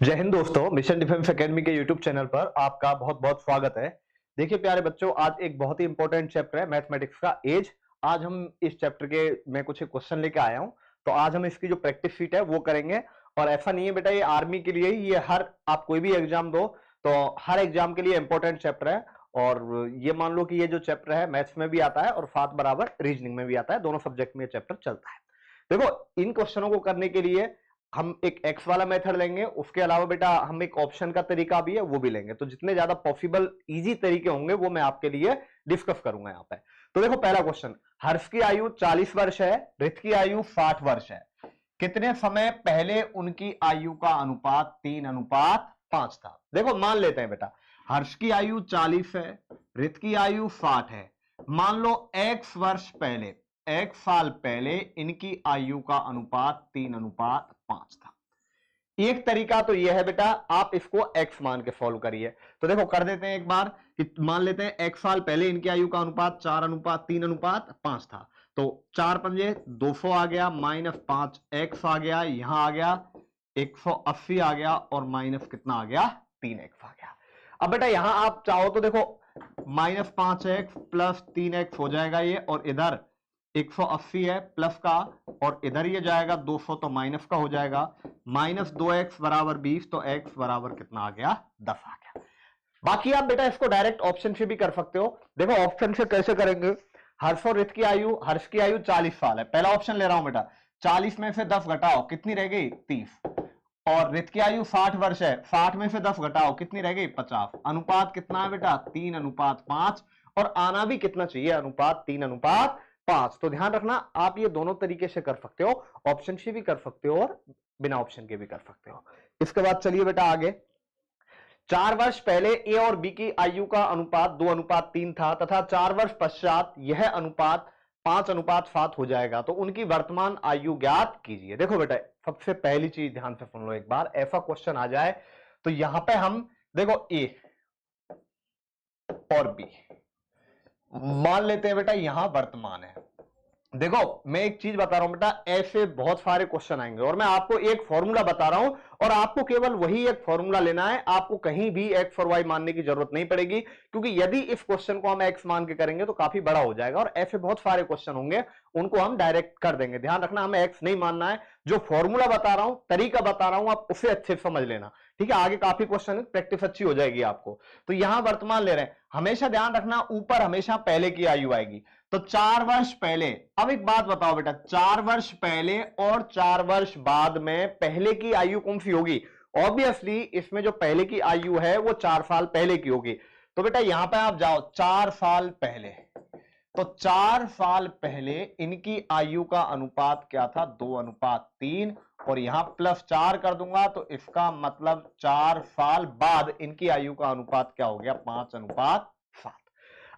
जय हिंद दोस्तों, mission defence academy के यूट्यूब चैनल पर आपका बहुत बहुत स्वागत है। देखिए प्यारे बच्चों, आज एक बहुत ही इंपॉर्टेंट चैप्टर है मैथमेटिक्स का एज। आज हम इस चैप्टर के मैं कुछ क्वेश्चन लेके आया हूं, तो आज हम इसकी जो प्रैक्टिस शीट है वो करेंगे। और ऐसा नहीं है बेटा ये आर्मी के लिए ही, ये हर आप कोई भी एग्जाम दो तो हर एग्जाम के लिए इंपॉर्टेंट चैप्टर है। और ये मान लो कि ये जो चैप्टर है मैथ्स में भी आता है और साथ बराबर रीजनिंग में भी आता है, दोनों सब्जेक्ट में ये चैप्टर चलता है। देखो इन क्वेश्चनों को करने के लिए हम एक एक्स वाला मेथड लेंगे, उसके अलावा बेटा हम एक ऑप्शन का तरीका भी है वो भी लेंगे। तो जितने ज्यादा पॉसिबल इजी तरीके होंगे वो मैं आपके लिए डिस्कस करूंगा यहाँ पे। तो देखो पहला क्वेश्चन, हर्ष की आयु 40 वर्ष है, रित की आयु 60 वर्ष है। कितने समय पहले उनकी आयु का अनुपात 3:5 था। देखो मान लेते हैं बेटा, हर्ष की आयु 40 है, रित की आयु 60 है। मान लो x वर्ष पहले, x साल पहले इनकी आयु का अनुपात 3:5 था। एक तरीका तो यह है बेटा, आप इसको x मान के सॉल्व करिए। तो देखो कर देते हैं एक बार कि मान लेते हैं x साल पहले इनकी आयु का अनुपात 4:3:5 था। तो 4 पंजे 200 आ गया, -5x आ गया, यहां आ गया 180 आ गया, और माइनस कितना आ गया 3x आ गया। अब बेटा यहां आप चाहो तो देखो -5x प्लस 3x हो जाएगा ये, और इधर 180 है प्लस का, और इधर ये जाएगा 200 तो माइनस का हो जाएगा। -2x बराबर 20, तो x बराबर कितना आ गया 10 आ गया। बाकी आप बेटा इसको डायरेक्ट ऑप्शन से भी कर सकते हो। देखो ऑप्शन से कैसे करेंगे, हर्ष और रित की आयु, हर्ष की आयु 40 साल है, पहला ऑप्शन ले रहा हूं बेटा, 40 में से 10 घटाओ कितनी रह गई 30। और रित की आयु 60 वर्ष है, 60 में से 10 घटाओ कितनी रह गई 50। अनुपात कितना है बेटा 3:5, और आना भी कितना चाहिए अनुपात 3:5। तो ध्यान रखना आप ये दोनों तरीके से कर सकते हो, ऑप्शन से भी कर सकते हो और बिना ऑप्शन के भी कर सकते हो। इसके बाद चलिए बेटा आगे, 4 वर्ष पहले ए और बी की आयु का अनुपात 2:3 था तथा 4 वर्ष पश्चात यह अनुपात 5:7 हो जाएगा, तो उनकी वर्तमान आयु ज्ञात कीजिए। देखो बेटा सबसे पहली चीज ध्यान से सुन लो एक बार, ऐसा क्वेश्चन आ जाए तो यहां पे हम देखो ए और बी मान लेते हैं बेटा, यहां वर्तमान है। देखो मैं एक चीज बता रहा हूं बेटा, ऐसे बहुत सारे क्वेश्चन आएंगे और मैं आपको एक फॉर्मूला बता रहा हूं, और आपको केवल वही एक फॉर्मूला लेना है, आपको कहीं भी एक्स और वाई मानने की जरूरत नहीं पड़ेगी, क्योंकि यदि इस क्वेश्चन को हम एक्स मान के करेंगे तो काफी बड़ा हो जाएगा, और ऐसे बहुत सारे क्वेश्चन होंगे उनको हम डायरेक्ट कर देंगे। ध्यान रखना हमें एक्स नहीं मानना है, जो फॉर्मूला बता रहा हूं, तरीका बता रहा हूं, आप उसे अच्छे से समझ लेना, ठीक है। आगे काफी क्वेश्चन प्रैक्टिस अच्छी हो जाएगी आपको। तो यहां वर्तमान ले रहे हैं, हमेशा ध्यान रखना ऊपर हमेशा पहले की आयु आएगी। तो 4 वर्ष पहले, अब एक बात बताओ बेटा, 4 वर्ष पहले और 4 वर्ष बाद में पहले की आयु कौन सी होगी। ऑब्वियसली इसमें जो पहले की आयु है वो 4 साल पहले की होगी। तो बेटा यहां पे आप जाओ 4 साल पहले, तो 4 साल पहले इनकी आयु का अनुपात क्या था 2:3, और यहां +4 कर दूंगा तो इसका मतलब 4 साल बाद इनकी आयु का अनुपात क्या हो गया 5:7।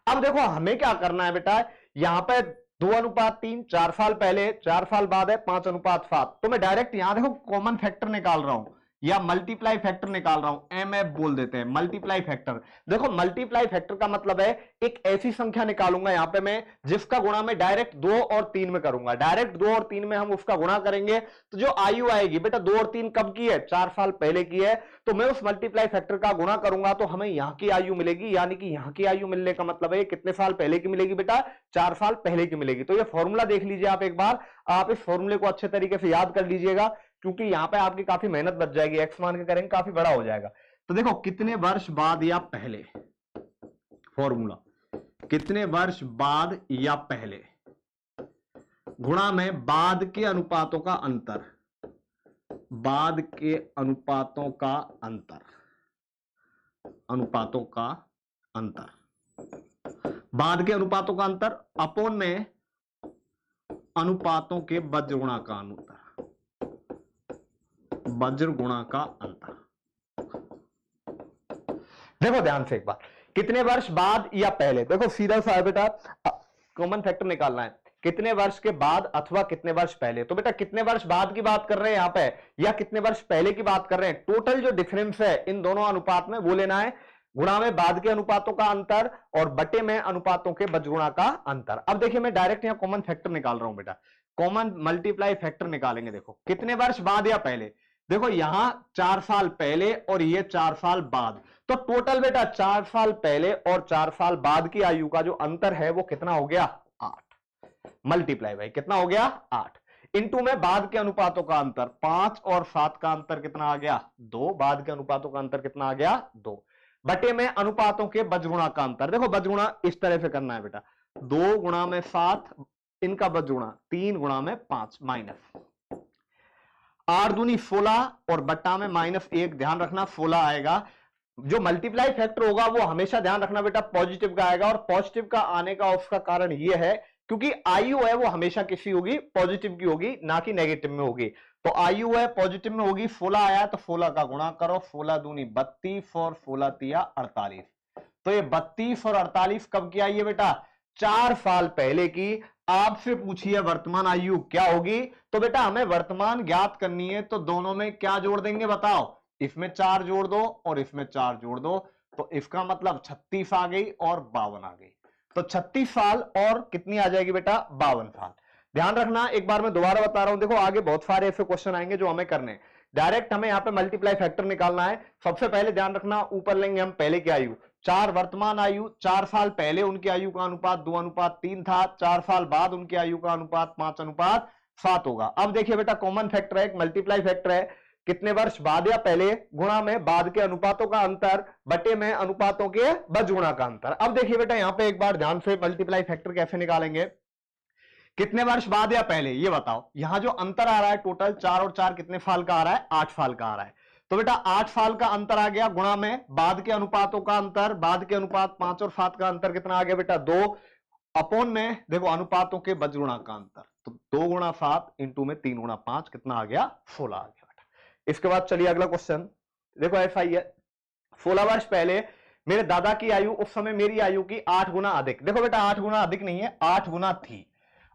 अब देखो हमें क्या करना है बेटा, यहां पे 2:3, 4 साल पहले 4 साल बाद है 5:7, तो मैं डायरेक्ट यहां देखो कॉमन फैक्टर निकाल रहा हूं या मल्टीप्लाई फैक्टर निकाल रहा हूं, एमएफ बोल देते हैं मल्टीप्लाई फैक्टर। देखो मल्टीप्लाई फैक्टर का मतलब है एक ऐसी संख्या निकालूंगा यहां पे मैं जिसका गुणा मैं डायरेक्ट 2 और 3 में करूंगा, डायरेक्ट 2 और 3 में हम उसका गुणा करेंगे, तो जो आयु आएगी बेटा 2 और 3 कब की है 4 साल पहले की है, तो मैं उस मल्टीप्लाई फैक्टर का गुणा करूंगा तो हमें यहां की आयु मिलेगी, यानी कि यहां की आयु मिलने का मतलब है कितने साल पहले की मिलेगी बेटा 4 साल पहले की मिलेगी। तो ये फॉर्मूला देख लीजिए आप एक बार, आप इस फॉर्मूले को अच्छे तरीके से याद कर लीजिएगा, क्योंकि यहां पे आपकी काफी मेहनत बच जाएगी, एक्स मान के करेंगे काफी बड़ा हो जाएगा। तो देखो कितने वर्ष बाद या पहले, फॉर्मूला कितने वर्ष बाद या पहले गुणा में बाद के अनुपातों का अंतर, बाद के अनुपातों का अंतर, अनुपातों का अंतर, बाद के अनुपातों का अंतर अपोन में अनुपातों के वज्र गुणा का अंतर, वज्र गुणा का अंतर। देखो ध्यान से एक बार, कितने वर्ष बाद या पहले, देखो सीधा सा है बेटा, कॉमन फैक्टर निकालना है, कितने वर्ष के बाद अथवा कितने वर्ष पहले। तो बेटा कितने वर्ष बाद की बात कर रहे हैं यहां पे या कितने वर्ष पहले की बात कर रहे हैं, टोटल जो डिफरेंस है इन दोनों अनुपात में वो लेना है, गुणा में बाद के अनुपातों का अंतर और बटे में अनुपातों के बजगुणा का अंतर। अब देखिए मैं डायरेक्ट यहां कॉमन फैक्टर निकाल रहा हूं बेटा, कॉमन मल्टीप्लाई फैक्टर निकालेंगे। देखो कितने वर्ष बाद या पहले, देखो यहां 4 साल पहले और ये 4 साल बाद, तो टोटल बेटा 4 साल पहले और 4 साल बाद की आयु का जो अंतर है वो कितना हो गया 8, मल्टीप्लाई बाई कितना हो गया 8, इंटू में बाद के अनुपातों का अंतर 5 और 7 का अंतर कितना आ गया 2, बाद के अनुपातों का अंतर कितना आ गया 2, बटे में अनुपातों के बजगुणा का अंतर। देखो बजगुणा इस तरह से करना है बेटा, 2 गुणा में 7, इनका बजगुणा 3 गुणा में 5 माइनस 8 दूनी 16 और बट्टा में -1, ध्यान रखना 16 आएगा। जो मल्टीप्लाई फैक्टर होगा वो हमेशा ध्यान रखना बेटा पॉजिटिव का आएगा, और पॉजिटिव का आने का उसका कारण ये है क्योंकि आयु है वो हमेशा किसी होगी पॉजिटिव की होगी, ना कि नेगेटिव में होगी। तो आयु है पॉजिटिव में होगी, 16 आया तो 16 का गुणा करो, 16 दूनी 32 और 16 तिया 48। तो ये 32 और 48 कब की आई है बेटा 4 साल पहले की। आपसे पूछिए वर्तमान आयु क्या होगी, तो बेटा हमें वर्तमान ज्ञात करनी है, तो दोनों में क्या जोड़ देंगे बताओ, इसमें 4 जोड़ दो और इसमें 4 जोड़ दो, तो इसका मतलब 36 आ गई और 52 आ गई। तो 36 साल और कितनी आ जाएगी बेटा 52 साल। ध्यान रखना, एक बार मैं दोबारा बता रहा हूं, देखो आगे बहुत सारे ऐसे क्वेश्चन आएंगे जो हमें करने, डायरेक्ट हमें यहां पे मल्टीप्लाई फैक्टर निकालना है। सबसे पहले ध्यान रखना, ऊपर लेंगे हम पहले की आयु, 4 वर्तमान आयु, 4 साल पहले उनकी आयु का अनुपात 2:3 था, 4 साल बाद उनकी आयु का अनुपात 5:7 होगा। अब देखिए बेटा कॉमन फैक्टर है, एक मल्टीप्लाई फैक्टर है, कितने वर्ष बाद या पहले गुणा में बाद के अनुपातों का अंतर बटे में अनुपातों के बजगुणा का अंतर। अब देखिए बेटा यहां पे एक बार ध्यान से मल्टीप्लाई फैक्टर कैसे निकालेंगे, कितने वर्ष बाद या पहले ये बताओ। यहां जो अंतर आ रहा है टोटल 4 और 4 कितने साल का आ रहा है 8 साल का आ रहा है, तो बेटा 8 साल का अंतर आ गया, गुणा में बाद के अनुपातों का अंतर, बाद के अनुपात 5 और 7 का अंतर कितना आ गया बेटा 2, अपोन में देखो अनुपातों के बजगुणा का अंतर, तो 2 गुणा 7 इंटू में 3 गुणा 5 कितना आ गया 16 आ गया बेटा। इसके बाद चलिए अगला क्वेश्चन, देखो ऐसा ही है, 16 वर्ष पहले मेरे दादा की आयु उस समय मेरी आयु की 8 गुना अधिक। देखो बेटा 8 गुना अधिक नहीं है, 8 गुना थी,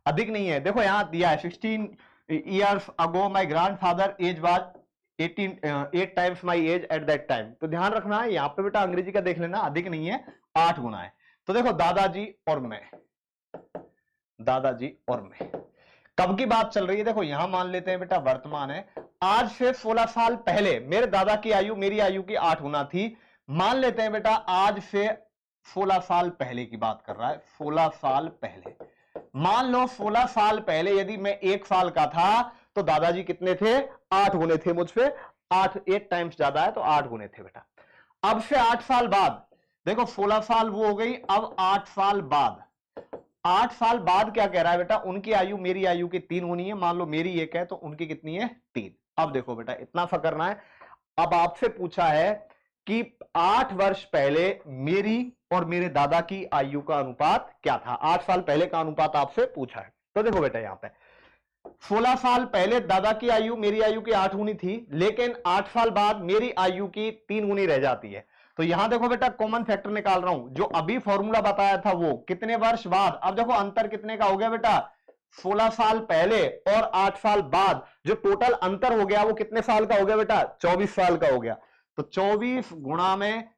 अधिक नहीं है। देखो यहां दिया है 16 years ago my grandfather age was 8 times my age at that time। तो ध्यान रखना है यहां पे बेटा अंग्रेजी का देख लेना, अधिक नहीं है 8 गुना है। तो देखो दादाजी और मैं, दादाजी और मैं कब की बात चल रही है, देखो यहां मान लेते हैं बेटा वर्तमान है, आज से 16 साल पहले मेरे दादा की आयु मेरी आयु की 8 गुना थी, मान लेते हैं बेटा आज से 16 साल पहले की बात कर रहा है, 16 साल पहले, मान लो 16 साल पहले यदि मैं 1 साल का था तो दादाजी कितने थे 8 गुने थे मुझसे, 8 टाइम्स ज्यादा है तो 8 गुने थे बेटा। अब से 8 साल बाद देखो 16 साल वो हो गई, अब 8 साल बाद, 8 साल बाद क्या कह रहा है बेटा, उनकी आयु मेरी आयु की 3 गुनी है, मान लो मेरी 1 है तो उनकी कितनी है 3। अब देखो बेटा इतना सा करना है, अब आपसे पूछा है कि 8 वर्ष पहले मेरी और मेरे दादा की आयु का अनुपात क्या था, 8 साल पहले का अनुपात आपसे पूछा है। तो देखो बेटा यहां पे 16 साल पहले दादा की आयु मेरी आयु की 8 गुनी थी, लेकिन 8 साल बाद मेरी आयु की 3 गुनी रह जाती है। तो यहां देखो बेटा कॉमन फैक्टर निकाल रहा हूं, जो अभी फॉर्मूला बताया था वो कितने वर्ष बाद, अब देखो अंतर कितने का हो गया बेटा 16 साल पहले और 8 साल बाद, जो टोटल अंतर हो गया वो कितने साल का हो गया बेटा 24 साल का हो गया। तो 24 गुणा में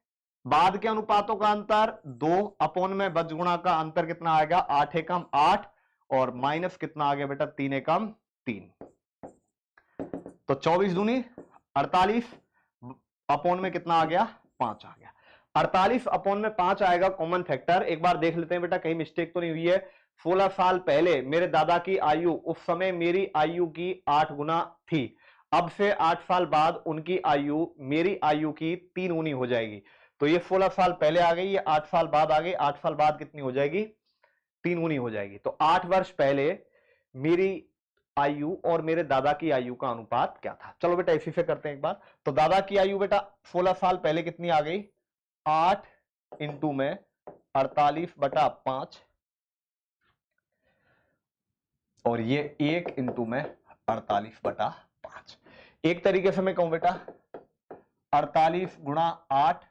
बाद के अनुपातों का अंतर 2 अपोन में बजगुणा का अंतर कितना आएगा 8 एकम 8 और माइनस कितना आ गया बेटा 3 एकम 3, तो 24 दूनी 48 अपोन में कितना आ गया 5 आ गया, 48 अपोन में 5 आएगा कॉमन फैक्टर। एक बार देख लेते हैं बेटा कहीं मिस्टेक तो नहीं हुई है, 16 साल पहले मेरे दादा की आयु उस समय मेरी आयु की 8 गुना थी, अब से 8 साल बाद उनकी आयु मेरी आयु की 3 गुनी हो जाएगी, तो ये 16 साल पहले आ गई, ये 8 साल बाद आ गई, 8 साल बाद कितनी हो जाएगी 3 गुनी हो जाएगी। तो 8 वर्ष पहले मेरी आयु और मेरे दादा की आयु का अनुपात क्या था, चलो बेटा इसी से करते हैं एक बार। तो दादा की आयु बेटा 16 साल पहले कितनी आ गई 8 इंटू में 48/5 और ये 1 इंटू में 48/5। एक तरीके से मैं कहूं बेटा 48 गुणा 8,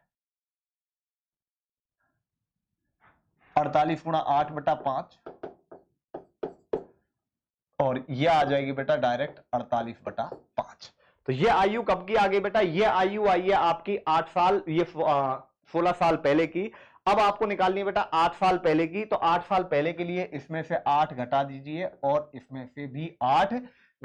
48 गुणा 8/5 और ये आ जाएगी बेटा डायरेक्ट 48/5। तो ये आयु कब की आ गई बेटा, ये आयु आई है आपकी 8 साल, ये 16 साल पहले की। अब आपको निकालनी है बेटा 8 साल पहले की, तो 8 साल पहले के लिए इसमें से 8 घटा दीजिए और इसमें से भी 8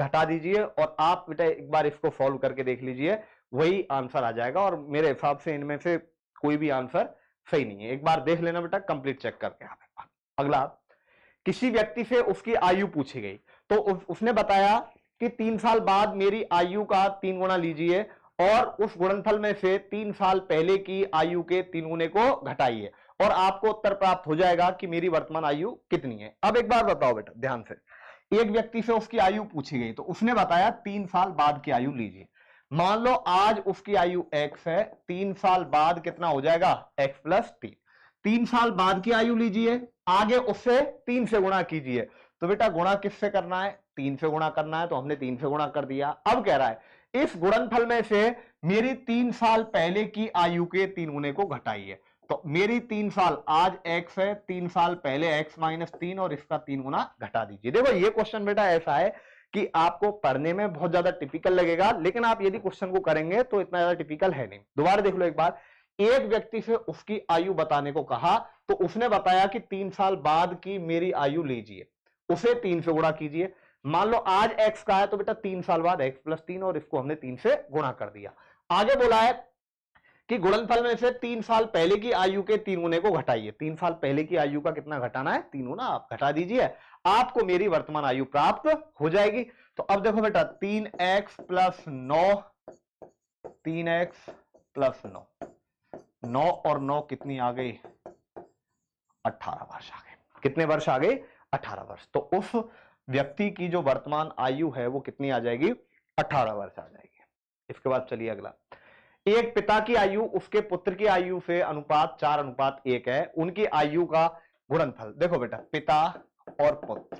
घटा दीजिए और आप बेटा एक बार इसको सॉल्व करके देख लीजिए, वही आंसर आ जाएगा। और मेरे हिसाब से इनमें से कोई भी आंसर सही नहीं है, एक बार देख लेना बेटा, कंप्लीट चेक करके। अगला, किसी व्यक्ति से उसकी आयु पूछी गई, तो उसने बताया कि 3 साल बाद मेरी आयु का 3 गुना लीजिए और उस गुणनफल में से 3 साल पहले की आयु के 3 गुने को घटाइए और आपको उत्तर प्राप्त हो जाएगा कि मेरी वर्तमान आयु कितनी है। अब एक बार बताओ बेटा ध्यान से, एक व्यक्ति से उसकी आयु पूछी गई, तो उसने बताया 3 साल बाद की आयु लीजिए। मान लो आज उसकी आयु x है, 3 साल बाद कितना हो जाएगा, x प्लस 3। 3 साल बाद की आयु लीजिए, आगे उससे 3 से गुणा कीजिए। तो बेटा गुणा किससे करना है, 3 से गुणा करना है, तो हमने 3 से गुणा कर दिया। अब कह रहा है इस गुणनफल में से मेरी 3 साल पहले की आयु के 3 गुने को घटाइए। तो मेरी 3 साल आज x है, 3 साल पहले x माइनस 3 और इसका 3 गुना घटा दीजिए। देखो ये क्वेश्चन बेटा ऐसा है कि आपको पढ़ने में बहुत ज्यादा टिपिकल लगेगा, लेकिन आप यदि क्वेश्चन को करेंगे तो इतना ज्यादा टिपिकल है नहीं। दोबारा देख लो एक बार, एक व्यक्ति से उसकी आयु बताने को कहा, तो उसने बताया कि 3 साल बाद की मेरी आयु लीजिए, उसे 3 से गुणा कीजिए। मान लो आज x का है, तो बेटा 3 साल बाद x प्लस 3 और इसको हमने 3 से गुणा कर दिया। आगे बोला है कि गुणनफल में से 3 साल पहले की आयु के 3 गुने को घटाइए। 3 साल पहले की आयु का कितना घटाना है, 3 गुना, आप घटा दीजिए, आपको मेरी वर्तमान आयु प्राप्त हो जाएगी। तो अब देखो बेटा 3x प्लस 9, 3x प्लस 9, 9 और 9 कितनी आ गई, 18 वर्ष आ गए। कितने वर्ष आ गए, 18 वर्ष। तो उस व्यक्ति की जो वर्तमान आयु है वो कितनी आ जाएगी, 18 वर्ष आ जाएगी। इसके बाद चलिए अगला, एक पिता की आयु उसके पुत्र की आयु से अनुपात 4:1 है, उनकी आयु का गुणनफल। देखो बेटा पिता और पुत्र,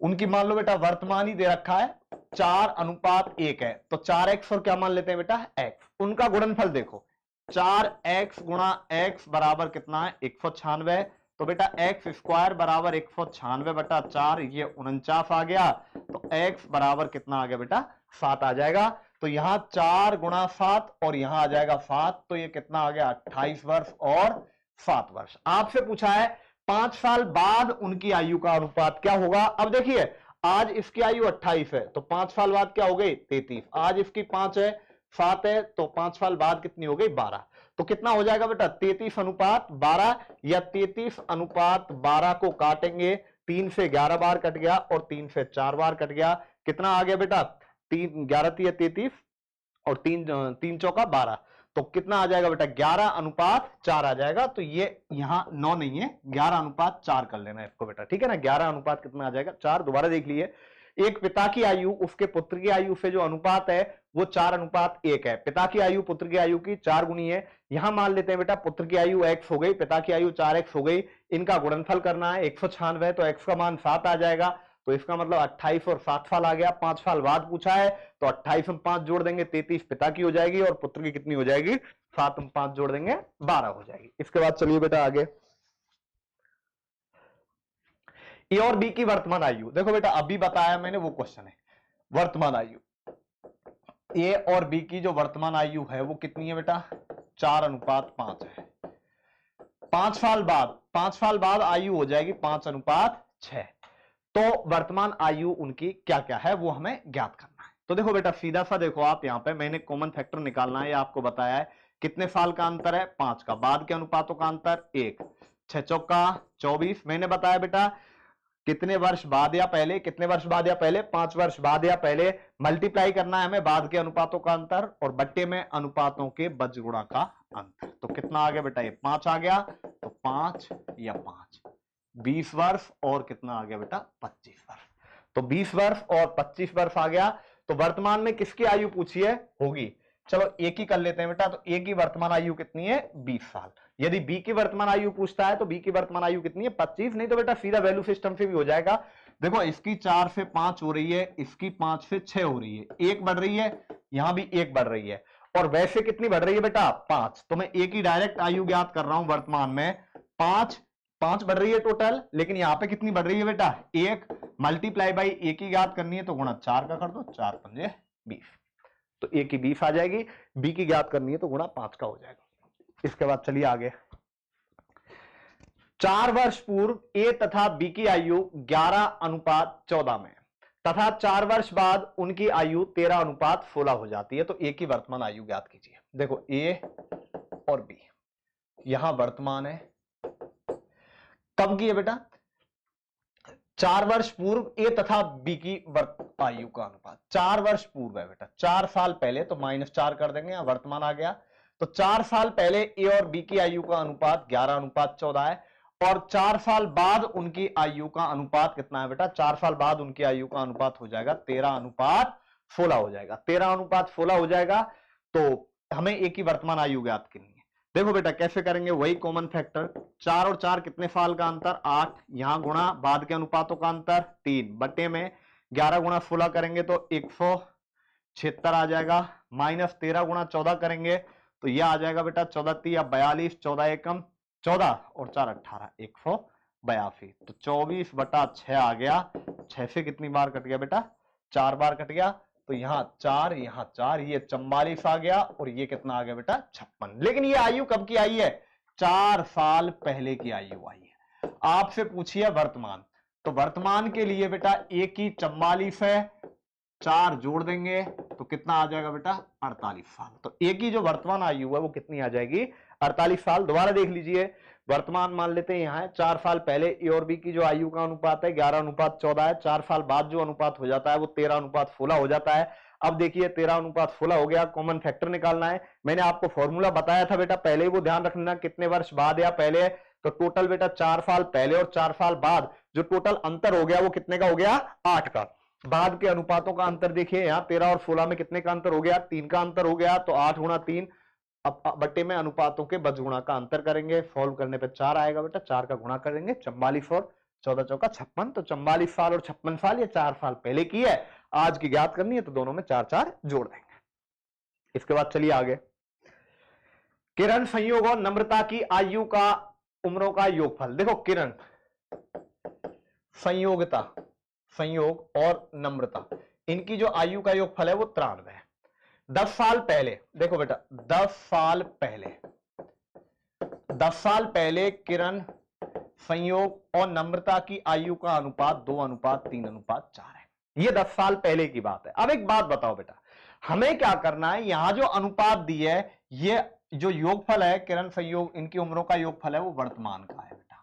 उनकी मान लो बेटा वर्तमान ही दे रखा है 4:1 है, तो 4x और क्या मान लेते हैं बेटा x, उनका गुणनफल देखो 4x गुणा x बराबर कितना है 196। तो बेटा x स्क्वायर बराबर 196 बटा 4, ये 49 आ गया। तो x बराबर कितना आ गया बेटा 7 आ जाएगा। तो यहां 4 गुणा 7 और यहां आ जाएगा 7, तो ये कितना आ गया 28 वर्ष और 7 वर्ष। आपसे पूछा है 5 साल बाद उनकी आयु का अनुपात क्या होगा। अब देखिए आज इसकी आयु 28 है, तो 5 साल बाद क्या हो गई 33। आज इसकी 5 है, 7 है, तो 5 साल बाद कितनी हो गई 12। तो कितना हो जाएगा बेटा 33:12, या 33:12 को काटेंगे, 3 से 11 बार कट गया और 3 से 4 बार कट गया। कितना आ गया बेटा 3 11 3 33 और 3 चौका 12, तो कितना आ जाएगा बेटा 11:4 आ जाएगा। तो ये यहां 9 नहीं है, 11:4 कर लेना इसको बेटा, ठीक है ना। 11 अनुपात कितना आ जाएगा 4। दोबारा देख लिए, एक पिता की आयु उसके पुत्र की आयु से जो अनुपात है वो 4:1 है। पिता की आयु पुत्र की आयु की 4 गुनी है। यहां मान लेते हैं बेटा पुत्र की आयु x हो गई, पिता की आयु 4x हो गई, इनका गुणनफल करना है 196, तो x का मान 7 आ जाएगा। तो इसका मतलब 28 और 7 साल आ गया। 5 साल बाद पूछा है, तो 28 में 5 जोड़ देंगे 33 पिता की हो जाएगी और पुत्र की कितनी हो जाएगी 7 में 5 जोड़ देंगे 12 हो जाएगी। इसके बाद चलिए बेटा आगे, ए और बी की वर्तमान आयु। देखो बेटा अभी बताया मैंने वो क्वेश्चन है, वर्तमान आयु ए और बी की जो वर्तमान आयु है वो कितनी है बेटा 4:5 है। 5 साल बाद आयु हो जाएगी 5:6। तो वर्तमान आयु उनकी क्या क्या है वो हमें ज्ञात करना है। तो देखो बेटा सीधा सा देखो, आप यहां पे मैंने कॉमन फैक्टर निकालना है, आपको बताया है कितने साल का अंतर है 5 का, बाद के अनुपातों का अंतर 1, 6 चौका 24। मैंने बताया बेटा कितने वर्ष बाद या पहले, कितने वर्ष बाद या पहले 5 वर्ष बाद या पहले, मल्टीप्लाई करना है हमें बाद के अनुपातों का अंतर और बट्टे में अनुपातों के बजगुणा का अंतर। तो कितना आ गया बेटा ये 5 आ गया, तो 5 या 5 20 वर्ष और कितना आ गया बेटा 25 वर्ष। तो 20 वर्ष और 25 वर्ष आ गया। तो वर्तमान में किसकी आयु पूछी है होगी, चलो एक ही कर लेते हैं बेटा। तो ए की वर्तमान आयु कितनी है 20 साल। यदि बी की वर्तमान आयु पूछता है तो बी की वर्तमान आयु कितनी है 25। नहीं तो बेटा सीधा वैल्यू सिस्टम से भी हो जाएगा। देखो इसकी 4 से 5 हो रही है, इसकी 5 से 6 हो रही है, 1 बढ़ रही है, यहां भी 1 बढ़ रही है, और वैसे कितनी बढ़ रही है बेटा 5। तो मैं ए की डायरेक्ट आयु ज्ञात कर रहा हूं वर्तमान में 5 बढ़ रही है टोटल, लेकिन यहां पे कितनी बढ़ रही है बेटा 1, मल्टीप्लाई बाई ए की ज्ञात करनी है तो गुणा 4 का कर दो, 4 पंजे 20, तो ए की 20 आ जाएगी। बी की ज्ञात करनी है तो गुणा 5 का हो जाएगा। इसके बाद चलिए आगे, 4 वर्ष पूर्व ए तथा बी की आयु 11:14 में। तथा 4 वर्ष बाद उनकी आयु 13:16 हो जाती है। तो ए की वर्तमान आयु ज्ञात कीजिए। देखो ए और बी यहां वर्तमान है, कब की है बेटा? 4 वर्ष पूर्व ए तथा बी की आयु का अनुपात 4 वर्ष पूर्व है बेटा, 4 साल पहले, तो -4 कर देंगे, यहां वर्तमान आ गया। तो 4 साल पहले ए और बी की आयु का अनुपात 11:14 है, और 4 साल बाद उनकी आयु का अनुपात कितना है बेटा? 4 साल बाद उनकी आयु का अनुपात हो जाएगा 13:16 हो जाएगा, 13:16 हो जाएगा। तो हमें ए की वर्तमान आयु ज्ञात करनी है। देखो बेटा कैसे करेंगे, वही कॉमन फैक्टर, 4 और 4 कितने साल का अंतर? 8, यहां गुणा बाद के अनुपातों का अंतर 3 बटे में 11 गुणा 16 करेंगे तो 176 आ जाएगा, माइनस 13 गुणा 14 करेंगे तो यह आ जाएगा बेटा 14 या 42, 14 एकम 14 और 4 18, 182। तो 24/6 आ गया। 6 से कितनी बार कट गया बेटा? 4 बार कट गया। तो यहां 4, यहां 4, ये 44 आ गया, और ये कितना आ गया बेटा? 56। लेकिन ये आयु कब की आई है? 4 साल पहले की आयु आई है। आपसे पूछिए वर्तमान, तो वर्तमान के लिए बेटा ए की 44 है, 4 जोड़ देंगे तो कितना आ जाएगा बेटा? 48 साल। तो ए की जो वर्तमान आयु है वो कितनी आ जाएगी? 48 साल। दोबारा देख लीजिए, वर्तमान मान लेते हैं यहां है, 4 साल पहले ए और बी की जो आयु का अनुपात है 11:14 है, 4 साल बाद जो अनुपात हो जाता है वो 13:16 हो जाता है। अब देखिए 13:16 हो गया, कॉमन फैक्टर निकालना है। मैंने आपको फॉर्मूला बताया था बेटा, पहले ही वो ध्यान रखना कितने वर्ष बाद या पहले। तो टोटल बेटा 4 साल पहले और 4 साल बाद जो टोटल अंतर हो गया वो कितने का हो गया? 8 का। बाद के अनुपातों का अंतर देखिए, यहां 13 और 16 में कितने का अंतर हो गया? 3 का अंतर हो गया। तो 8 गुणा 3, अब बट्टे में अनुपातों के बजगुणा का अंतर करेंगे, सॉल्व करने पे 4 आएगा बेटा, 4 का गुणा करेंगे, 44 और 14 चौका 56। तो 44 साल और 56 साल ये 4 साल पहले की है, आज की ज्ञात करनी है तो दोनों में 4 4 जोड़ देंगे। इसके बाद चलिए आगे, किरण संयोग और नम्रता की आयु का उम्रों का योगफल। देखो किरण, संयोगिता, संयोग और नम्रता, इनकी जो आयु का योगफल है वो 93 है। 10 साल पहले, देखो बेटा 10 साल पहले, 10 साल पहले किरण, संयोग और नम्रता की आयु का अनुपात 2:3:4 है। ये 10 साल पहले की बात है। अब एक बात बताओ बेटा, हमें क्या करना है? यहां जो अनुपात दी है, ये जो योगफल है किरण संयोग इनकी उम्रों का योगफल है वो वर्तमान का है बेटा,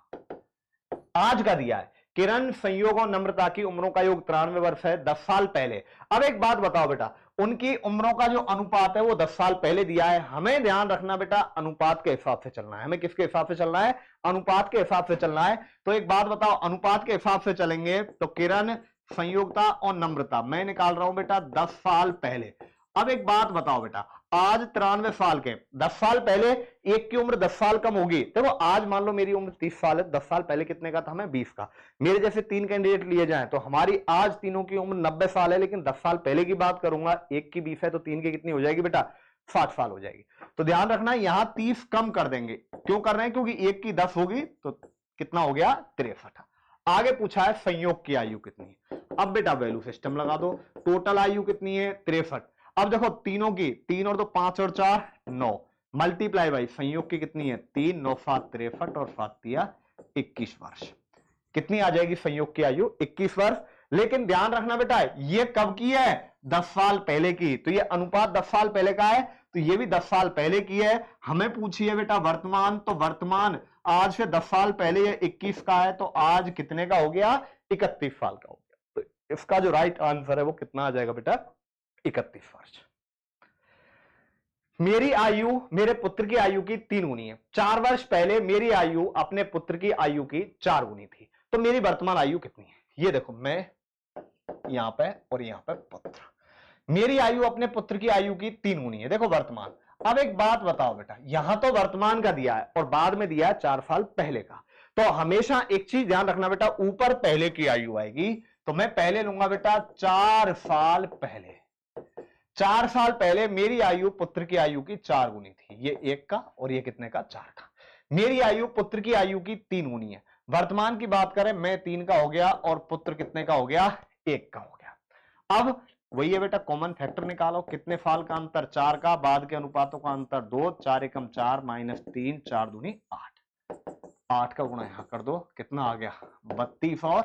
आज का दिया है। किरण, संयोग और नम्रता की उम्रों का योग 93 वर्ष है, 10 साल पहले। अब एक बात बताओ बेटा, उनकी उम्रों का जो अनुपात है वो 10 साल पहले दिया है। हमें ध्यान रखना बेटा, अनुपात के हिसाब से चलना है। हमें किसके हिसाब से चलना है? अनुपात के हिसाब से चलना है। तो एक बात बताओ, अनुपात के हिसाब से चलेंगे तो किरण, संयोगता और नम्रता मैं निकाल रहा हूं बेटा 10 साल पहले। अब एक बात बताओ बेटा, आज 93 साल के, 10 साल पहले एक की उम्र 10 साल कम होगी। देखो आज मान लो मेरी उम्र 30 साल है, 10 साल पहले कितने का था? मैं 20 का। मेरे जैसे 3 कैंडिडेट लिए जाएं तो हमारी आज तीनों की उम्र 90 साल है, लेकिन 10 साल पहले की बात करूंगा, एक की 20 है तो 3 की कितनी हो जाएगी बेटा? 60 साल हो जाएगी। तो ध्यान रखना यहां 30 कम कर देंगे। क्यों कर रहे हैं? क्योंकि एक की 10 होगी तो कितना हो गया? 63। आगे पूछा है संयोग की आयु कितनी है। अब बेटा वैल्यू सिस्टम लगा दो, टोटल आयु कितनी है? 63। अब देखो तीनों की, 3 और 2 5 और 4 9, मल्टीप्लाई बाई संयोग की कितनी है? 3, 9 7 63 और 7 तिया 21 वर्ष। कितनी आ जाएगी संयोग की आयु? 21 वर्ष। लेकिन ध्यान रखना बेटा, ये कब की है? 10 साल पहले की। तो ये अनुपात 10 साल पहले का है, तो ये भी 10 साल पहले की है। हमें पूछिए बेटा वर्तमान, तो वर्तमान आज से 10 साल पहले ये 21 का है, तो आज कितने का हो गया? 31 साल का हो गया। तो इसका जो राइट आंसर है वो कितना आ जाएगा बेटा? 31 वर्ष। मेरी आयु मेरे पुत्र की आयु की 3 गुनी है। 4 वर्ष पहले मेरी आयु अपने पुत्र की आयु की 4 गुनी थी। तो मेरी वर्तमान आयु कितनी है? ये देखो, मैं यहां पे और यहां पे पुत्र, मेरी आयु अपने पुत्र की आयु की 3 गुनी है। देखो वर्तमान। अब एक बात बताओ बेटा, यहां तो वर्तमान का दिया है और बाद में दिया है 4 साल पहले का। तो हमेशा एक चीज ध्यान रखना बेटा, ऊपर पहले की आयु आएगी, तो मैं पहले लूंगा बेटा 4 साल पहले। 4 साल पहले मेरी आयु पुत्र की आयु की 4 गुनी थी। ये 1 का और ये कितने का? 4 का। मेरी आयु पुत्र की आयु की 3 गुनी है। वर्तमान की बात करें, मैं 3 का हो गया और पुत्र कितने का हो गया? 1 का हो गया। अब वही है बेटा, कॉमन फैक्टर निकालो। कितने साल का अंतर? 4 का। बाद के अनुपातों का अंतर 2, 4 एकम 4 माइनस 3, 4 दूनी 8। 8 का गुणा यहां कर दो, कितना आ गया? 32 और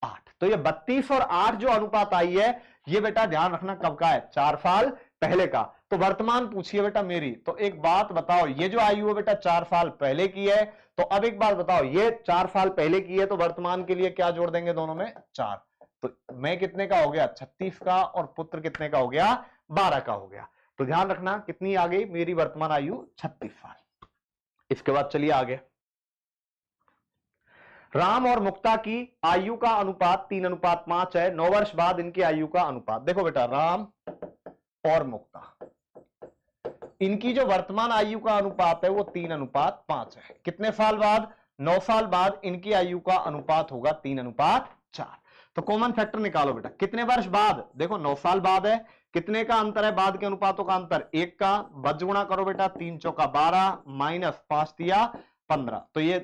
8। तो ये 32 और 8 जो अनुपात आई है, ये बेटा ध्यान रखना कब का है, 4 साल पहले का। तो वर्तमान पूछिए बेटा मेरी, तो एक बात बताओ, ये जो आयु है बेटा 4 साल पहले की है, तो अब एक बात बताओ, ये 4 साल पहले की है, तो वर्तमान के लिए क्या जोड़ देंगे दोनों में, 4। तो मैं कितने का हो गया, 36 का, और पुत्र कितने का हो गया, 12 का हो गया। तो ध्यान रखना कितनी आ गई मेरी वर्तमान आयु, 36 साल। इसके बाद चलिए आगे, राम और मुक्ता की आयु का अनुपात 3:5 है। 9 वर्ष बाद इनकी आयु का अनुपात, देखो बेटा राम और मुक्ता, इनकी जो वर्तमान आयु का अनुपात है वो 3:5 है। कितने साल बाद, 9 साल बाद इनकी आयु का अनुपात होगा 3:4। तो कॉमन फैक्टर निकालो बेटा, कितने वर्ष बाद, देखो 9 साल बाद है, कितने का अंतर है बाद के अनुपातों का अंतर, 1 का, बज गुणा करो बेटा, 3 चौका 12 माइनस 5 दिया 15, तो ये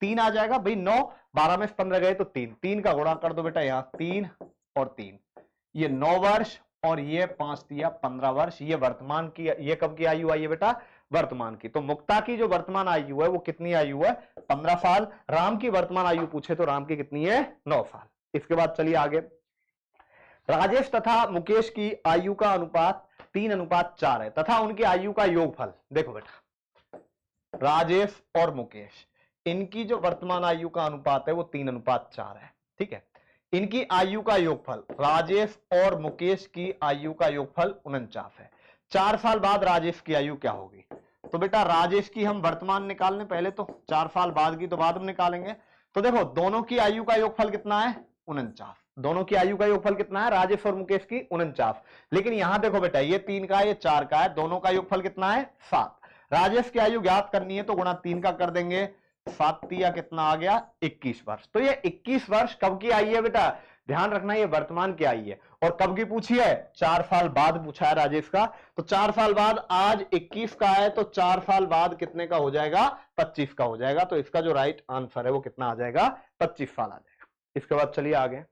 3 आ जाएगा भाई, 9 12 में 15 गए तो 3, 3 का गुणा कर दो बेटा, यहां 3 और 3, ये 9 वर्ष और ये 5 दिया 15 वर्ष। ये वर्तमान की, ये कब की आयु आई है बेटा, वर्तमान की। तो मुक्ता की जो वर्तमान आयु है वो कितनी आयु है, 15 साल। राम की वर्तमान आयु पूछे तो राम की कितनी है, 9 साल। इसके बाद चलिए आगे, राजेश तथा मुकेश की आयु का अनुपात 3:4 है तथा उनकी आयु का योगफल, देखो बेटा राजेश और मुकेश, इनकी जो वर्तमान आयु का अनुपात है वो 3:4 है, ठीक है। इनकी आयु का योगफल, राजेश और मुकेश की आयु का योगफल 49 है। 4 साल बाद राजेश की आयु क्या होगी, तो बेटा राजेश की हम वर्तमान निकालने पहले, तो 4 साल बाद की तो बाद में निकालेंगे। तो देखो दोनों की आयु का योगफल कितना है, 49। दोनों की आयु का योगफल कितना है, राजेश और मुकेश की 49। लेकिन यहां देखो बेटा, ये 3 का है, ये 4 का है, दोनों का योगफल कितना है, 7। राजेश की आयु ज्ञात करनी है तो गुणा 3 का कर देंगे, 7 तिया कितना आ गया, 21 वर्ष। तो ये 21 वर्ष कब की आई है बेटा, ध्यान रखना ये वर्तमान की आई है, और कब की पूछी है, 4 साल बाद पूछा है राजेश का। तो 4 साल बाद, आज 21 का है, तो 4 साल बाद कितने का हो जाएगा, 25 का हो जाएगा। तो इसका जो राइट आंसर है वो कितना आ जाएगा, 25 साल आ जाएगा। इसके बाद चलिए आगे,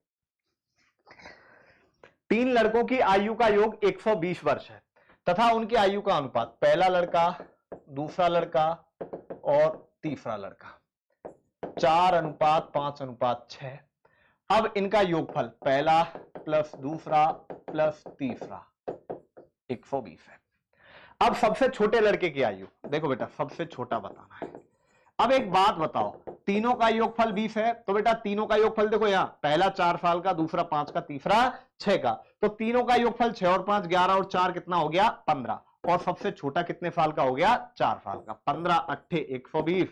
3 लड़कों की आयु का योग 120 वर्ष है तथा उनकी आयु का अनुपात, पहला लड़का, दूसरा लड़का और तीसरा लड़का, 4:5:6। अब इनका योगफल, पहला प्लस दूसरा प्लस तीसरा 120 है। अब सबसे छोटे लड़के की आयु, देखो बेटा सबसे छोटा बताना है। अब एक बात बताओ, तीनों का योगफल 20 है, तो बेटा तीनों का योगफल देखो, यहां पहला 4 साल का, दूसरा 5 का, तीसरा 6 का, तो तीनों का योगफल 6 और 5 11 और 4 कितना हो गया, 15। और सबसे छोटा कितने साल का हो गया, 4 साल का। 15 अट्ठे 120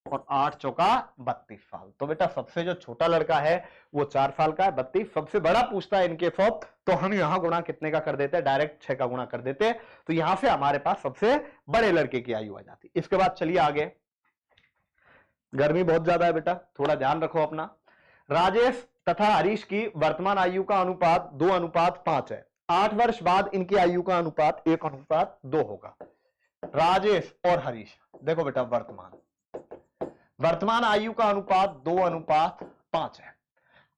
और 8 चौका 32 साल। तो बेटा सबसे जो छोटा लड़का है वो 4 साल का है, 32। सबसे बड़ा पूछता है इनके सब, तो हम यहां गुणा कितने का कर देते हैं, डायरेक्ट 6 का गुणा कर देते हैं। तो यहां से हमारे पास सबसे बड़े लड़के की आयु आ जाती। इसके बाद चलिए आगे, गर्मी बहुत ज्यादा है बेटा, थोड़ा ध्यान रखो अपना। राजेश तथा हरीश की वर्तमान आयु का अनुपात 2:5 है। 8 वर्ष बाद इनकी आयु का अनुपात 1:2 होगा। राजेश और हरीश, देखो बेटा वर्तमान आयु का अनुपात 2:5 है।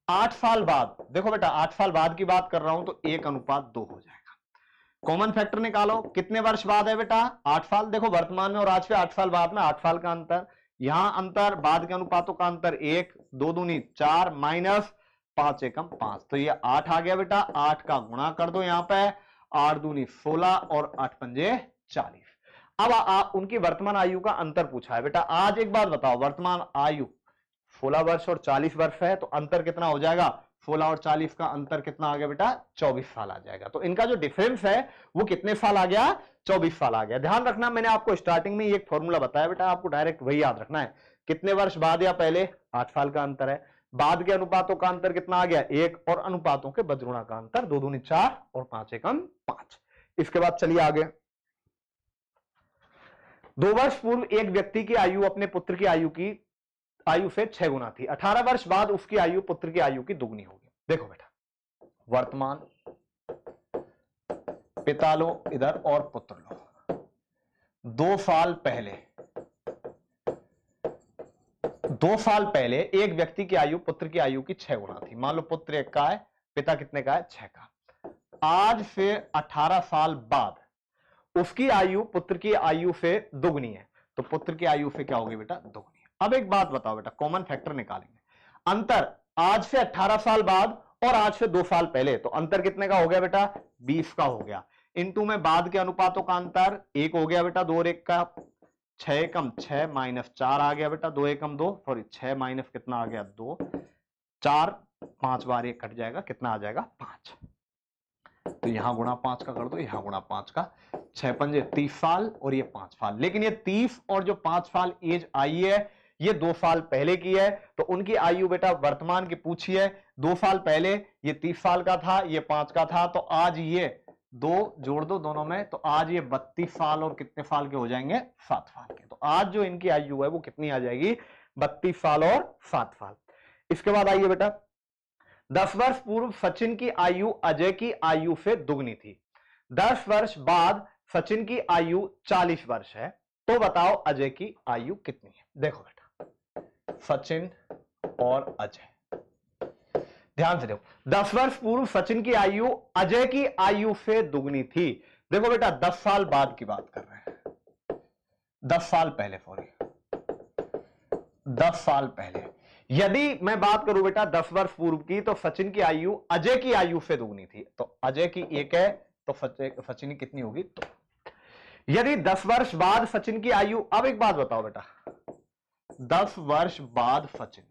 8 साल बाद, देखो बेटा 8 साल बाद की बात कर रहा हूं, तो 1:2 हो जाएगा। कॉमन फैक्टर निकालो, कितने वर्ष बाद है बेटा, 8 साल। देखो वर्तमान में और आज से 8 साल बाद में 8 साल का अंतर, यहां अंतर, बाद के अनुपातों का अंतर 1, 2 दूनी 4 माइनस 5 एकम 5, तो ये 8 आ गया बेटा। 8 का गुणा कर दो यहां पे, 8 दूनी 16 और 8 पंजे 40। अब उनकी वर्तमान आयु का अंतर पूछा है बेटा। आज एक बात बताओ, वर्तमान आयु 16 वर्ष और 40 वर्ष है, तो अंतर कितना हो जाएगा, 16 और 40 का अंतर कितना आ गया बेटा, 24 साल आ जाएगा। तो इनका जो डिफरेंस है वो कितने साल आ गया, 24 साल आ गया। ध्यान रखना, मैंने आपको स्टार्टिंग में एक फॉर्मूला बताया बेटा, आपको डायरेक्ट वही याद रखना है। कितने वर्ष बाद या पहले, 8 साल का अंतर है। बाद के अनुपातों का अंतर कितना आ गया, 1, और अनुपातों के बजगुणा का अंतर 2 दूनी 4 और 5 एकम 5। इसके बाद चलिए आगे, 2 वर्ष पूर्व एक व्यक्ति की आयु अपने पुत्र की आयु से 6 गुना थी। 18 वर्ष बाद उसकी आयु पुत्र की आयु की दुगनी होगी। देखो बेटा, वर्तमान, पिता लो इधर और पुत्र लो। 2 साल पहले एक व्यक्ति की आयु पुत्र की आयु की 6 गुना थी। मान लो पुत्र 1 का है, पिता कितने का है, 6 का। आज से 18 साल बाद उसकी आयु पुत्र की आयु से दुगनी है, तो पुत्र की आयु से क्या होगी बेटा, दुगनी। अब एक बात बताओ बेटा, कॉमन फैक्टर निकालेंगे। अंतर आज से 18 साल बाद और आज से 2 साल पहले, तो अंतर कितने का हो गया बेटा? 20 का हो गया। इनटू में बाद के अनुपातों का अंतर 1 हो गया बेटा, 2 और 1 का 6 एकम 6 माइनस 4 आ गया बेटा, 2 एकम 2, सॉरी 6 माइनस कितना आ गया 2, 4 5 बार 1 कट जाएगा, कितना आ जाएगा 5। तो यहां गुणा 5 का कर दो, यहां गुणा 5 का, 6 पंजे 30 साल और ये 5 साल। लेकिन ये 30 और जो 5 साल एज आई है ये 2 साल पहले की है, तो उनकी आयु बेटा वर्तमान की पूछी है। 2 साल पहले ये 30 साल का था, ये 5 का था, तो आज ये 2 जोड़ दो दोनों में, तो आज ये 32 साल और कितने साल के हो जाएंगे? 7 साल के। तो आज जो इनकी आयु है वो कितनी आ जाएगी? 32 साल और 7 साल। इसके बाद आइए बेटा, 10 वर्ष पूर्व सचिन की आयु अजय की आयु से दुगनी थी। 10 वर्ष बाद सचिन की आयु 40 वर्ष है, तो बताओ अजय की आयु कितनी है? देखो बेटा, सचिन और अजय, ध्यान से देखो, 10 वर्ष पूर्व सचिन की आयु अजय की आयु से दुगनी थी। देखो बेटा 10 साल बाद की बात कर रहे हैं, 10 साल पहले, सॉरी 10 साल पहले। यदि मैं बात करूं बेटा 10 वर्ष पूर्व की, तो सचिन की आयु अजय की आयु से दुगनी थी, तो अजय की 1 है तो सचिन की कितनी होगी? तो यदि 10 वर्ष बाद सचिन की आयु, अब एक बात बताओ बेटा, 10 वर्ष बाद सचिन,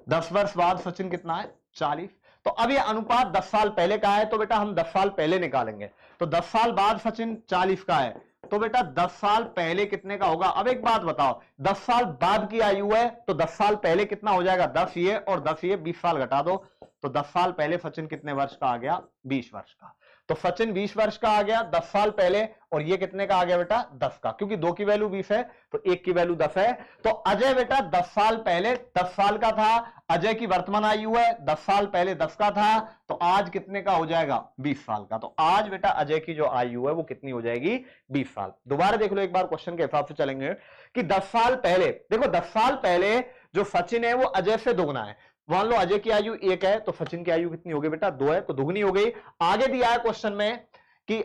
10 वर्ष बाद सचिन कितना है? 40। तो अब ये अनुपात 10 साल पहले का है, तो बेटा हम 10 साल पहले निकालेंगे, तो 10 साल बाद सचिन 40 का है, तो बेटा 10 साल पहले कितने का होगा? अब एक बात बताओ, 10 साल बाद की आयु है, तो 10 साल पहले कितना हो जाएगा? 10 ये और 10 ये, 20 साल घटा दो, तो 10 साल पहले सचिन कितने वर्ष का आ गया? 20 वर्ष का। तो सचिन 20 वर्ष का आ गया 10 साल पहले, और ये कितने का आ गया बेटा? 10 का, क्योंकि 2 की वैल्यू 20 है तो 1 की वैल्यू 10 है। तो अजय बेटा 10 साल पहले 10 साल का था, अजय की वर्तमान आयु है 10 साल पहले 10 का था, तो आज कितने का हो जाएगा? 20 साल का। तो आज बेटा अजय की जो आयु है वो कितनी हो जाएगी? 20 साल। दोबारा देख लो एक बार, क्वेश्चन के हिसाब से चलेंगे कि 10 साल पहले, देखो 10 साल पहले जो सचिन है वो अजय से दोगुना है। मान लो अजय की आयु 1 है, तो सचिन की आयु कितनी होगी बेटा? 2 है, तो दुगनी हो गई। आगे दिया है क्वेश्चन में कि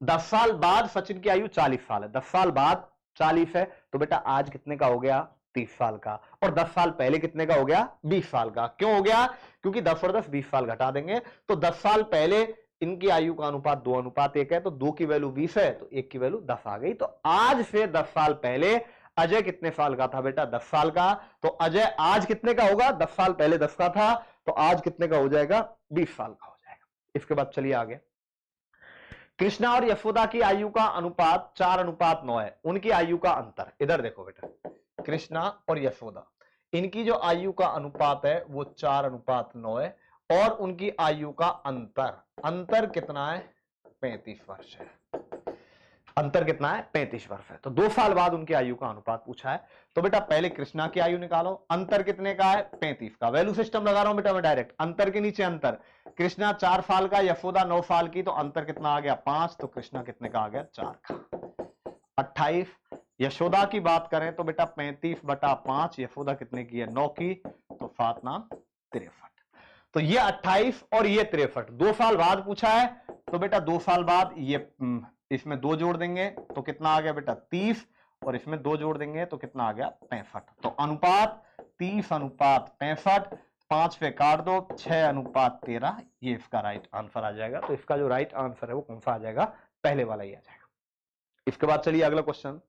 10 साल बाद सचिन की आयु 40 साल है, 10 साल बाद 40 है, तो बेटा आज कितने का हो गया? 30 साल का। और 10 साल पहले कितने का हो गया? 20 साल का। क्यों हो गया? क्योंकि 10 और 10 20 साल घटा देंगे, तो 10 साल पहले इनकी आयु का अनुपात 2:1 है, तो 2 की वैल्यू 20 है, तो 1 की वैल्यू 10 आ गई। तो आज से 10 साल पहले अजय कितने साल का था बेटा? 10 साल का। तो अजय आज कितने का होगा? 10 साल पहले 10 का था, तो आज कितने का हो जाएगा? 20 साल का हो जाएगा। इसके बाद चलिए आगे, कृष्णा और यशोदा की आयु का अनुपात 4:9 है, उनकी आयु का अंतर। इधर देखो बेटा, कृष्णा और यशोदा, इनकी जो आयु का अनुपात है वो 4:9 है, और उनकी आयु का अंतर कितना है? 35 वर्ष है। अंतर कितना है? 35 वर्ष है। तो 2 साल बाद उनकी आयु का अनुपात पूछा है, तो बेटा पहले कृष्णा की आयु निकालो, अंतर कितने का है? 35 का। वैल्यू सिस्टम लगा रहा हूं बेटा मैं डायरेक्ट, अंतर के नीचे अंतर, कृष्णा 4 साल का, यशोदा 9 साल की, तो अंतर कितना आ गया? 5, तो कृष्णा कितने का आ गया? 4 का। 28। यशोदा की बात करें तो बेटा 35/5, यशोदा कितने की है? 9 की, तो 7 नाम 63। तो ये 28 और ये 63, 2 साल बाद पूछा है, तो बेटा 2 साल बाद ये इसमें 2 जोड़ देंगे तो कितना आ गया बेटा? 30, और इसमें 2 जोड़ देंगे तो कितना आ गया? 65। तो अनुपात 30:65, 5 पे काट दो, 6:13, ये इसका राइट आंसर आ जाएगा। तो इसका जो राइट आंसर है वो कौन सा आ जाएगा? पहले वाला ही आ जाएगा। इसके बाद चलिए अगला क्वेश्चन,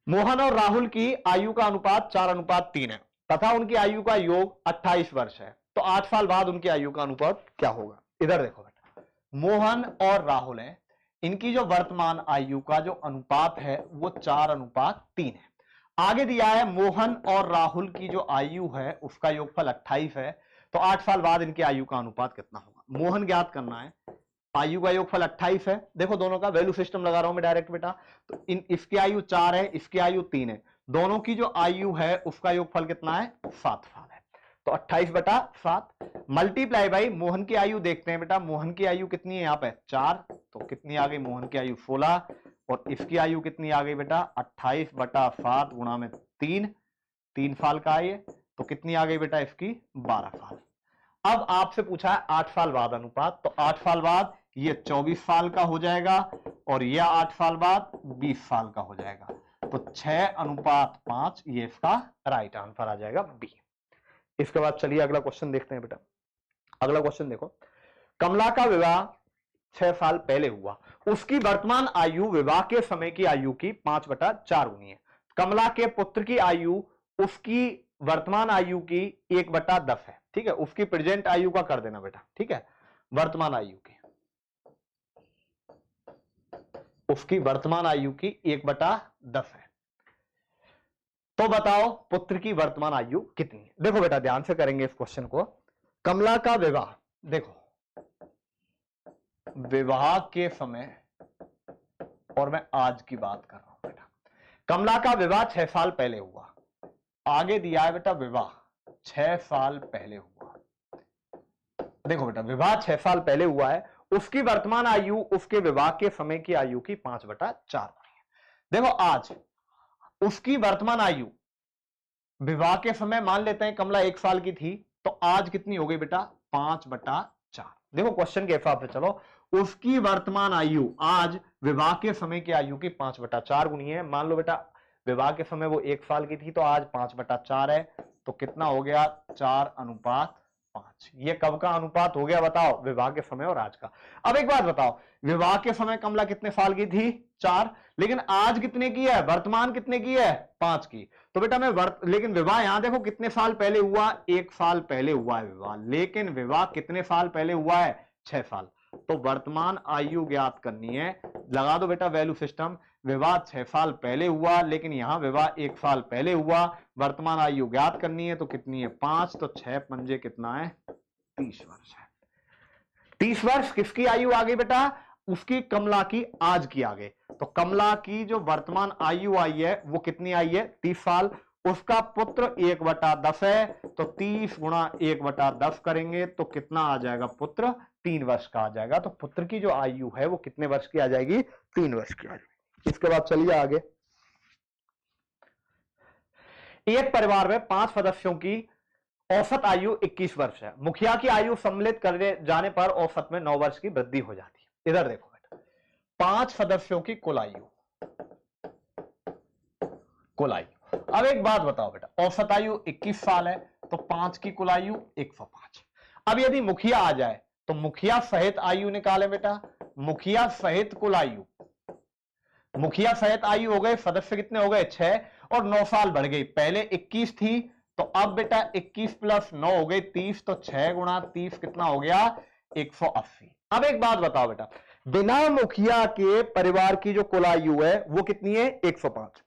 मोहन और राहुल की आयु का अनुपात 4:3 है, तथा उनकी आयु का योग 28 वर्ष है, तो 8 साल बाद उनकी आयु का अनुपात क्या होगा? इधर देखो बेटा, मोहन और राहुल है, इनकी जो वर्तमान आयु का जो अनुपात है वो 4:3 है। आगे दिया है मोहन और राहुल की जो आयु है उसका योगफल 28 है, तो 8 साल बाद इनकी आयु का अनुपात कितना होगा? मोहन ज्ञात करना है, आयु का योगफल 28 है, देखो दोनों का वैल्यू सिस्टम लगा रहा हूं मैं डायरेक्ट बेटा, तो इसकी आयु 4 है, इसकी आयु 3 है, दोनों की जो आयु है उसका योगफल कितना है? 7 साल है। तो 28/7 मल्टीप्लाई बाई मोहन की आयु देखते हैं बेटा, मोहन की आयु कितनी है? यहाँ पे 4, तो कितनी आ गई? मोहन की आयु 16, और इसकी आयु कितनी आ गई बेटा? 28/7 गुणा में 3 साल का है, तो कितनी आ गई बेटा? इसकी 12 साल। अब आपसे पूछा है 8 साल बाद अनुपात, तो 8 साल बाद ये 24 साल का हो जाएगा, और यह 8 साल बाद 20 साल का हो जाएगा, तो 6:5, ये इसका राइट आंसर आ जाएगा बी। इसके बाद चलिए अगला क्वेश्चन देखते हैं बेटा। अगला क्वेश्चन देखो, कमला का विवाह 6 साल पहले हुआ, उसकी वर्तमान आयु विवाह के समय की आयु की 5/4 गुनी है। कमला के पुत्र की आयु उसकी वर्तमान आयु की 1/10 है। ठीक है, उसकी प्रेजेंट आयु का कर देना बेटा। ठीक है, वर्तमान आयु की, उसकी वर्तमान आयु की 1/10 है। तो बताओ पुत्र की वर्तमान आयु कितनी है। देखो बेटा ध्यान से करेंगे इस क्वेश्चन को। कमला का विवाह, देखो विवाह के समय, और मैं आज की बात कर रहा हूं बेटा। कमला का विवाह 6 साल पहले हुआ, आगे दिया है बेटा विवाह 6 साल पहले हुआ। देखो बेटा विवाह 6 साल पहले हुआ है, उसकी वर्तमान आयु उसके विवाह के समय की आयु की 5/4 है। देखो आज उसकी वर्तमान आयु विवाह के समय मान लेते हैं कमला 1 साल की थी, तो आज कितनी हो गई बेटा 5/4। देखो क्वेश्चन के हिसाब से चलो, उसकी वर्तमान आयु आज विवाह के समय की आयु की 5/4 गुनी है। मान लो बेटा विवाह के समय वो 1 साल की थी, तो आज 5/4 है, तो कितना हो गया 4:5। ये कब का अनुपात हो गया बताओ, विवाह के समय और आज का। अब एक बात बताओ, विवाह के समय कमला कितने साल की थी 4, लेकिन आज कितने की है, वर्तमान कितने की है 5 की। तो बेटा मैं लेकिन विवाह यहां देखो कितने साल पहले हुआ, 1 साल पहले हुआ है विवाह, लेकिन विवाह कितने साल पहले हुआ है 6 साल। तो वर्तमान आयु ज्ञात करनी है, लगा दो बेटा वैल्यू सिस्टम। विवाह 6 साल पहले हुआ, लेकिन यहां विवाह 1 साल पहले हुआ, वर्तमान आयु ज्ञात करनी है, तो कितनी है 5, तो 6 पंजे कितना है 30 वर्ष है। 30 वर्ष किसकी आयु आ गई बेटा, उसकी कमला की आज की आ गई। तो कमला की जो वर्तमान आयु आई है वो कितनी आई है 30 साल, उसका पुत्र 1/10 है, तो 30 गुणा 1/10 करेंगे तो कितना आ जाएगा पुत्र 3 वर्ष का आ जाएगा। तो पुत्र की जो आयु है वो कितने वर्ष की आ जाएगी 3 वर्ष की आ जाएगी। इसके बाद चलिए आगे। एक परिवार में 5 सदस्यों की औसत आयु 21 वर्ष है। मुखिया की आयु सम्मिलित करने जाने पर औसत में 9 वर्ष की वृद्धि हो जाती है। इधर देखो बेटा 5 सदस्यों की कुल आयु, अब एक बात बताओ बेटा, औसत आयु 21 साल है, तो 5 की कुल आयु 105। अब यदि मुखिया आ जाए तो मुखिया सहित आयु निकाले बेटा, मुखिया सहित कुल आयु, मुखिया सहित आयु हो गए, सदस्य कितने हो गए 6, और 9 साल बढ़ गई, पहले 21 थी, तो अब बेटा 21 + 9 हो गई 30, तो 6 गुणा 30 कितना हो गया 180। अब एक बात बताओ बेटा, बिना मुखिया के परिवार की जो कुल आयु है वो कितनी है 105,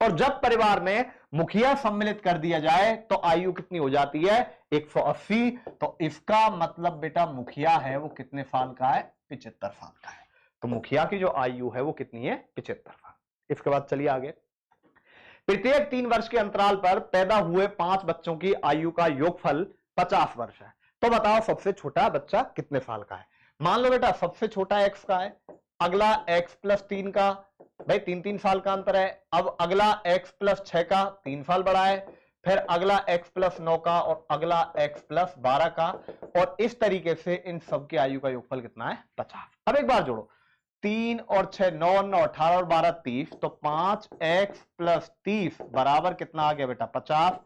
और जब परिवार में मुखिया सम्मिलित कर दिया जाए तो आयु कितनी हो जाती है 180। तो इसका मतलब बेटा मुखिया है वो कितने साल का है 75 साल का है। तो मुखिया की जो आयु है वो कितनी है 75 साल। इसके बाद चलिए आगे। प्रत्येक 3 वर्ष के अंतराल पर पैदा हुए 5 बच्चों की आयु का योगफल 50 वर्ष है। तो बताओ सबसे छोटा बच्चा कितने साल का है। मान लो बेटा सबसे छोटा x का है, अगला x + 3 का, भाई 3-3 साल का अंतर है। अब अगला x + 6 का 3 साल बड़ा है, फिर अगला x + 9 का, और अगला x + 12 का, और इस तरीके से इन सब की आयु का योगफल कितना है 50। अब एक बार जोड़ो, 3 और 6 9 9 18 और 12 30, तो 5x + 30 बराबर कितना आ गया बेटा 50।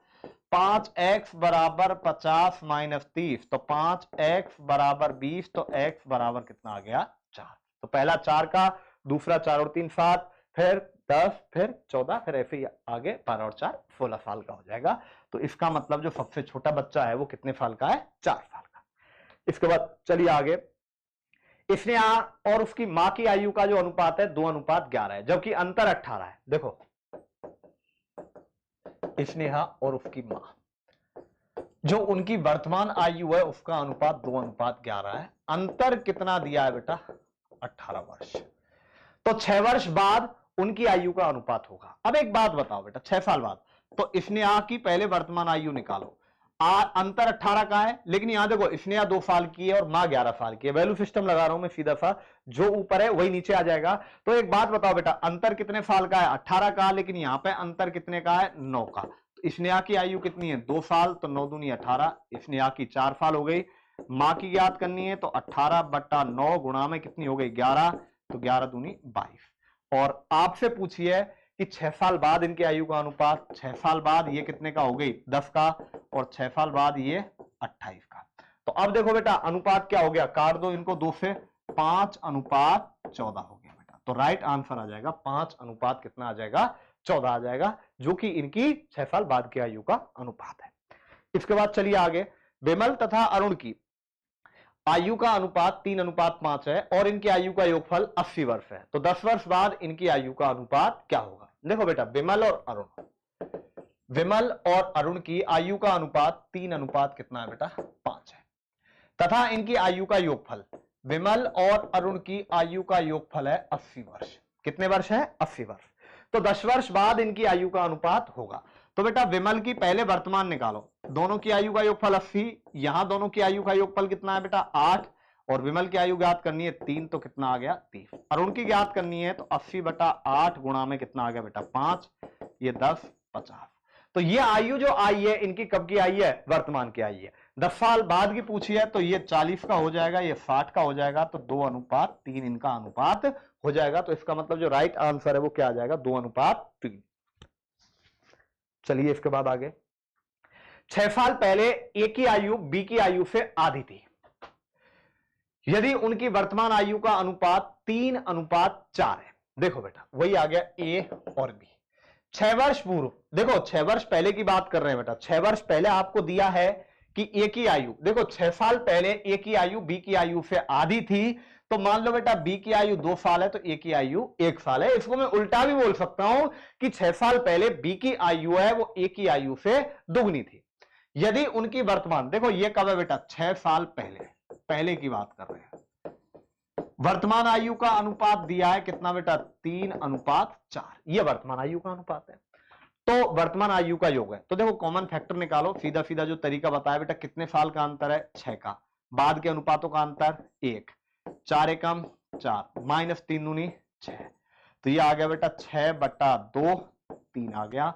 5x बराबर 50 - 30, तो 5x बराबर 20, तो x बराबर कितना आ गया 4। तो पहला 4 का, दूसरा 4 और 3 7, फिर 10, फिर 14, फिर ऐसे ही आगे 12 और 4 16 साल का हो जाएगा। तो इसका मतलब जो सबसे छोटा बच्चा है वो कितने साल का है 4 साल का। इसके बाद चलिए आगे। स्नेहा और उसकी मां की आयु का जो अनुपात है 2:11 है, जबकि अंतर 18 है। देखो स्नेहा और उसकी मां, जो उनकी वर्तमान आयु है उसका अनुपात 2:11 है, अंतर कितना दिया है बेटा 18 वर्ष। तो 6 वर्ष बाद उनकी आयु का अनुपात होगा। अब एक बात बताओ बेटा 6 साल बाद, तो स्नेहा की पहले वर्तमान आयु निकालो, अंतर 18 का है, लेकिन यहां देखो स्नेहा 2 साल की है और मां 11 साल की है। वैल्यू सिस्टम लगा रहा हूं मैं सीधा सा, जो ऊपर है वही नीचे आ जाएगा। तो एक बात बताओ बेटा, अंतर कितने साल का है 18 का, लेकिन यहां पे अंतर कितने का है 9 का। तो स्नेहा की आयु कितनी है 2 साल, तो 9 दूनी 18, स्नेहा की 4 साल हो गई। मां की ज्ञात करनी है, तो 18/9 गुणा में कितनी हो गई 11, तो 11 दूनी 22। और आपसे पूछिए कि 6 साल बाद इनकी आयु का अनुपात, 6 साल बाद ये कितने का हो गई 10 का, और 6 साल बाद ये 28 का। तो अब देखो बेटा अनुपात क्या हो गया, काट दो इनको 2 से, 5:14 हो गया बेटा। तो राइट आंसर आ जाएगा 5 अनुपात कितना आ जाएगा 14 आ जाएगा, जो कि इनकी 6 साल बाद की आयु का अनुपात है। इसके बाद चलिए आगे, विमल तथा अरुण की आयु का अनुपात 3:5 है और इनकी आयु का योगफल 80 वर्ष है। तो 10 वर्ष बाद इनकी आयु का अनुपात क्या होगा। देखो बेटा विमल और अरुण की आयु का अनुपात 3 कितना है बेटा 5 है, तथा इनकी आयु का योगफल, विमल और अरुण की आयु का योगफल है 80 वर्ष। कितने वर्ष है 80 वर्ष। तो 10 वर्ष बाद इनकी आयु का अनुपात होगा। तो बेटा विमल की पहले वर्तमान निकालो, दोनों की आयु का योगफल 80, यहां दोनों की आयु का योगफल कितना है बेटा 8, और विमल की आयु ज्ञात करनी है 3, तो कितना आ गया 30। अरुण की ज्ञात करनी है तो 80/8 गुणा में कितना आ गया बेटा 5, ये 10, 50। तो ये आयु जो आई है इनकी कब की आई है, वर्तमान की आई है। 10 साल बाद की पूछी है तो ये 40 का हो जाएगा, ये 60 का हो जाएगा, तो 2:3 इनका अनुपात हो जाएगा। तो इसका मतलब जो राइट आंसर है वो क्या आ जाएगा 2:3। चलिए इसके बाद आगे, 6 साल पहले ए की आयु बी की आयु से आधी थी, यदि उनकी वर्तमान आयु का अनुपात 3:4 है। देखो बेटा वही आ गया ए और बी। 6 वर्ष पूर्व, देखो 6 वर्ष पहले की बात कर रहे हैं बेटा, 6 वर्ष पहले आपको दिया है कि ए की आयु, देखो 6 साल पहले ए की आयु बी की आयु से आधी थी, तो मान लो बेटा बी की आयु 2 साल है तो ए की आयु 1 साल है। इसको मैं उल्टा भी बोल सकता हूं कि 6 साल पहले बी की आयु है वो ए की आयु से दुगनी थी, यदि उनकी वर्तमान, देखो ये कब है बेटा 6 साल पहले की बात कर रहे हैं, वर्तमान आयु का अनुपात दिया है कितना बेटा 3:4, ये वर्तमान आयु का अनुपात है। तो वर्तमान आयु का योग है, तो देखो कॉमन फैक्टर निकालो, सीधा सीधा जो तरीका बताया बेटा, कितने साल का अंतर है 6 का, बाद के अनुपातों का अंतर 1, 4 एकम 4, -3 दूनी 6, तो ये आ गया बेटा 6/2, 3 आ गया,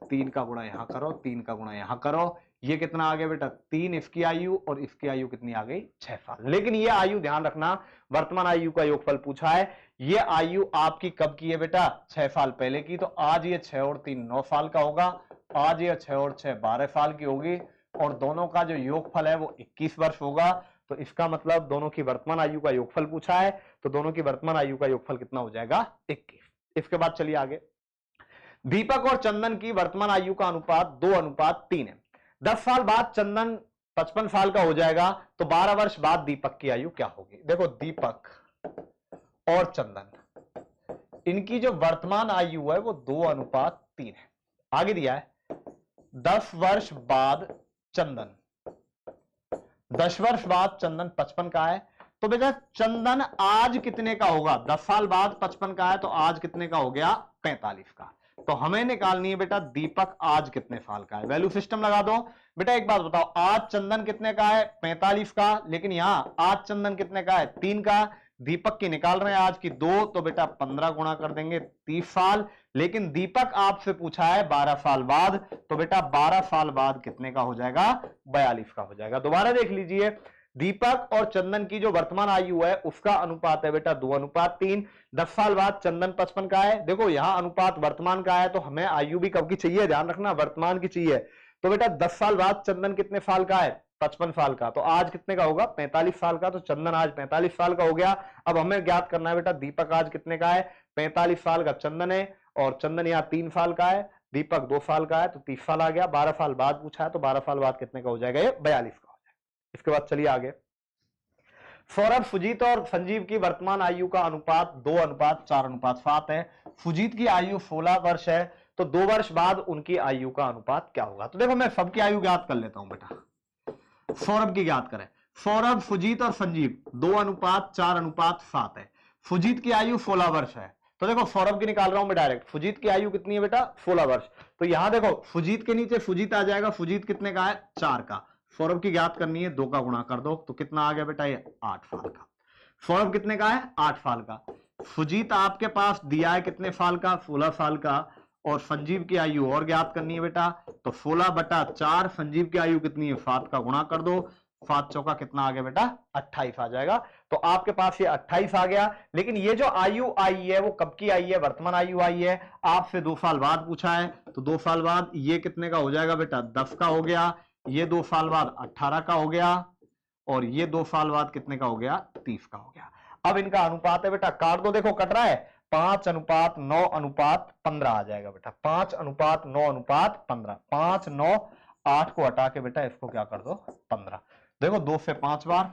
3 का गुणा यहां करो, 3 का गुणा यहां करो, ये कितना आ गया बेटा 3 इसकी आयु, और इसकी आयु कितनी आ गई 6 साल। लेकिन ये आयु ध्यान रखना, वर्तमान आयु का योगफल पूछा है, ये आयु आपकी कब की है बेटा 6 साल पहले की, तो आज ये 6 और 3 9 साल का होगा, आज ये 6 और 6 12 साल की होगी, और दोनों का जो योगफल है वो 21 वर्ष होगा। तो इसका मतलब दोनों की वर्तमान आयु का योगफल पूछा है, तो दोनों की वर्तमान आयु का योगफल कितना हो जाएगा 21। इसके बाद चलिए आगे, दीपक और चंदन की वर्तमान आयु का अनुपात 2:3 है। 10 साल बाद चंदन 55 साल का हो जाएगा, तो 12 वर्ष बाद दीपक की आयु क्या होगी। देखो दीपक और चंदन इनकी जो वर्तमान आयु है वो 2:3 है। आगे दिया है 10 वर्ष बाद चंदन, 10 वर्ष बाद चंदन 55 का है, तो बेटा चंदन आज कितने का होगा, 10 साल बाद 55 का है तो आज कितने का हो गया 45 का। तो हमें निकालनी है बेटा दीपक आज कितने साल का है, वैल्यू सिस्टम लगा दो। बेटा एक बात बताओ, आज चंदन कितने का है 45 का, लेकिन यहां आज चंदन कितने का है 3 का, दीपक की निकाल रहे हैं आज की 2, तो बेटा 15 गुणा कर देंगे 30 साल, लेकिन दीपक आपसे पूछा है 12 साल बाद, तो बेटा 12 साल बाद कितने का हो जाएगा 42 का हो जाएगा। दोबारा देख लीजिए, दीपक और चंदन की जो वर्तमान आयु है उसका अनुपात है बेटा 2:3, 10 साल बाद चंदन 55 का है, देखो यहां अनुपात वर्तमान का है, तो हमें आयु भी कब की चाहिए, ध्यान रखना वर्तमान की चाहिए। तो बेटा 10 साल बाद चंदन कितने साल का है 55 साल का, तो आज कितने का होगा 45 साल का, तो चंदन आज 45 साल का हो गया। अब हमें ज्ञात करना है बेटा दीपक आज कितने का है, 45 साल का चंदन है, और चंदन यहाँ 3 साल का है, दीपक 2 साल का है, तो 30 साल आ गया। 12 साल बाद पूछा है, तो 12 साल बाद कितने का हो जाएगा, ये 42 का हो जाएगा। इसके बाद चलिए आगे, सौरभ, सुजीत और संजीव की वर्तमान आयु का अनुपात 2:4:7 है। सुजीत की आयु 16 वर्ष है, तो 2 वर्ष बाद उनकी आयु का अनुपात क्या होगा। तो देखो मैं सबकी आयु ज्ञात कर लेता हूं बेटा, सौरभ की ज्ञात करें, सौरभ, सुजीत और संजीव 2:4:7 है। सुजीत की आयु 16 वर्ष है, तो देखो सौरभ की निकाल रहा हूं मैं डायरेक्ट, सुजीत की आयु कितनी है बेटा 16 वर्ष, तो यहां देखो सुजीत के नीचे सुजीत आ जाएगा, सुजीत कितने का है 4 का, सौरभ की ज्ञात करनी है 2 का गुणा कर दो, तो कितना आ गया बेटा ये 8 साल का। सौरभ कितने का है 8 साल का, सुजीत आपके पास दिया है कितने साल का 16 साल का, और संजीव की आयु और ज्ञात करनी है बेटा, तो 16/4 संजीव की आयु कितनी है 7 का गुणा कर दो, 7 चौका कितना आ गया बेटा 28 आ जाएगा। तो आपके पास ये 28 आ गया। लेकिन ये जो आयु आई है वो कब की आई है, वर्तमान आयु आई है। आपसे 2 साल बाद पूछा है तो 2 साल बाद ये कितने का हो जाएगा बेटा 10 का हो गया, ये 2 साल बाद 18 का हो गया, और ये 2 साल बाद कितने का हो गया 30 का हो गया। अब इनका अनुपात है बेटा, काट दो, देखो कट रहा है 5:9:15 आ जाएगा बेटा, 5:9:15, 5 9 8 को हटा के बेटा इसको क्या कर दो 15। देखो 2 से 5 बार,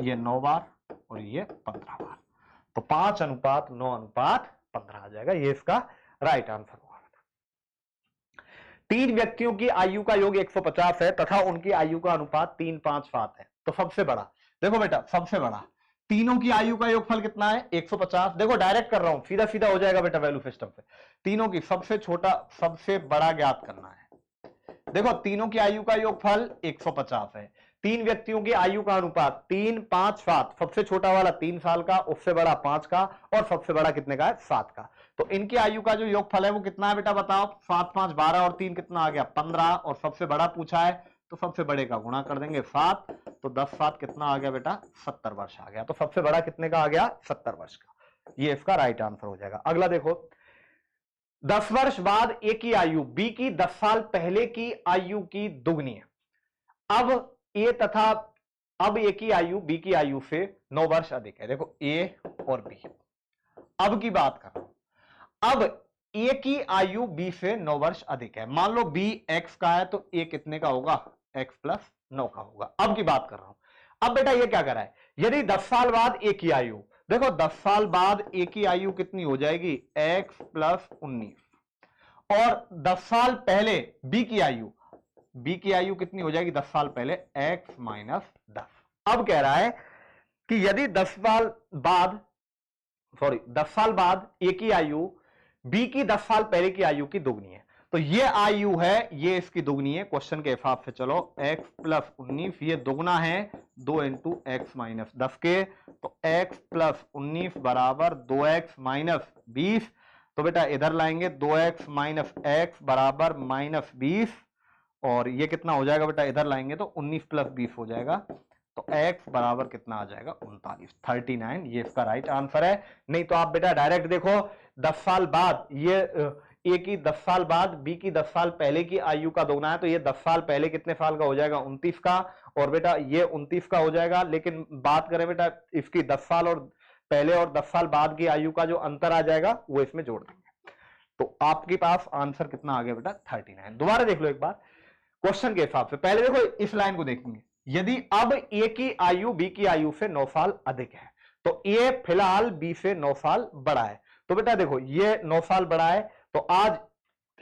ये 9 बार और ये 15 बार, तो 5:9:15 आ जाएगा। ये इसका राइट आंसर होगा। 3 व्यक्तियों की आयु का योग 150 है तथा उनकी आयु का अनुपात 3:5:7 है, तो सबसे बड़ा, देखो बेटा सबसे बड़ा तीनों की आयु का योगफल कितना है 150। देखो डायरेक्ट कर रहा हूं, सीधा सीधा हो जाएगा बेटा वैल्यू सिस्टम से। तीनों की सबसे छोटा सबसे बड़ा ज्ञात करना है। देखो तीनों की आयु का योगफल 150 है, 3 व्यक्तियों की आयु का अनुपात 3:5:7, सबसे छोटा वाला 3 साल का, उससे बड़ा 5 का, और सबसे बड़ा कितने का है 7 का। तो इनकी आयु का जो योगफल है वो कितना है बेटा बताओ, 7 5 12 और 3 कितना आ गया 15, और सबसे बड़ा पूछा है तो सबसे बड़े का गुणा कर देंगे 7, तो 10 7 कितना आ गया बेटा 70 वर्ष आ गया। तो सबसे बड़ा कितने का आ गया 70 वर्ष का, ये इसका राइट आंसर हो जाएगा। अगला देखो, 10 वर्ष बाद ए की आयु बी की 10 साल पहले की आयु की दुगनी है। अब ए तथा अब ए की आयु बी की आयु से 9 वर्ष अधिक है। देखो ए और बी, अब की बात कर रहा हूं, अब ए की आयु बी से 9 वर्ष अधिक है। मान लो बी एक्स का है तो ए कितने का होगा x + 9 का होगा। अब की बात कर रहा हूं, अब बेटा ये क्या कर रहा है, यदि 10 साल बाद ए की आयु, देखो 10 साल बाद ए की आयु कितनी हो जाएगी x + 19, और 10 साल पहले बी की आयु कितनी हो जाएगी 10 साल पहले x - 10। अब कह रहा है कि यदि 10 साल बाद ए की आयु बी की 10 साल पहले की आयु की दुगनी है, तो ये आयु है ये इसकी दुगनी है। क्वेश्चन के हिसाब से चलो x + 19 ये दुगना है 2 × x - 10 के, तो x + 19 बराबर 2x - 20। तो बेटा इधर लाएंगे 2x - x बराबर -20, और ये कितना हो जाएगा बेटा इधर लाएंगे तो 19 + 20 हो जाएगा, तो x बराबर कितना आ जाएगा 39, ये इसका राइट आंसर है। नहीं तो आप बेटा डायरेक्ट देखो 10 साल बाद ये ए की 10 साल बाद बी की 10 साल पहले की आयु का दोगुना है, तो ये 10 साल पहले कितने साल का हो जाएगा 29 का, और बेटा ये 29 का हो जाएगा। लेकिन बात करें बेटा इसकी 10 साल और पहले और 10 साल बाद की आयु का जो अंतर आ जाएगा वो इसमें जोड़ देंगे, तो आपके पास आंसर कितना आ गया बेटा 39। दोबारा देख लो एक बार क्वेश्चन के हिसाब से। पहले देखो इस लाइन को देखेंगे, यदि अब ए की आयु बी की आयु से 9 साल अधिक है, तो ए फिलहाल बी से 9 साल बड़ा है, तो बेटा देखो ये 9 साल बड़ा है, तो आज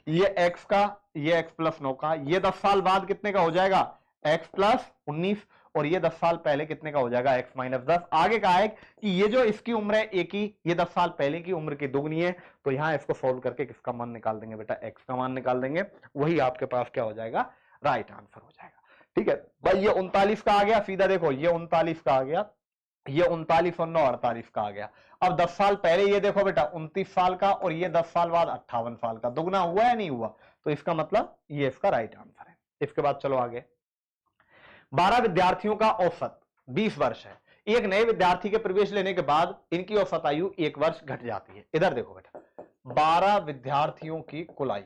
ये x का, ये x + 9 का, ये 10 साल बाद कितने का हो जाएगा x + 19, और ये 10 साल पहले कितने का हो जाएगा x - 10। आगे कहा है कि ये जो इसकी उम्र है a की, ये 10 साल पहले की उम्र की दुगनी है, तो यहां इसको सोल्व करके किसका मान निकाल देंगे बेटा x का मान निकाल देंगे, वही आपके पास क्या हो जाएगा राइट आंसर हो जाएगा। ठीक है भाई, ये 39 का आ गया, सीधा देखो ये 39 का आ गया, ये 39 और 9 48 का आ गया। अब 10 साल पहले ये देखो बेटा 29 साल का, और ये 10 साल बाद 58 साल का, दुगना हुआ या नहीं हुआ, तो इसका मतलब ये इसका राइट आंसर है। इसके बाद चलो आगे, 12 विद्यार्थियों का औसत 20 वर्ष है। एक नए विद्यार्थी के प्रवेश लेने के बाद इनकी औसत आयु 1 वर्ष घट जाती है। इधर देखो बेटा 12 विद्यार्थियों की कुल आयु,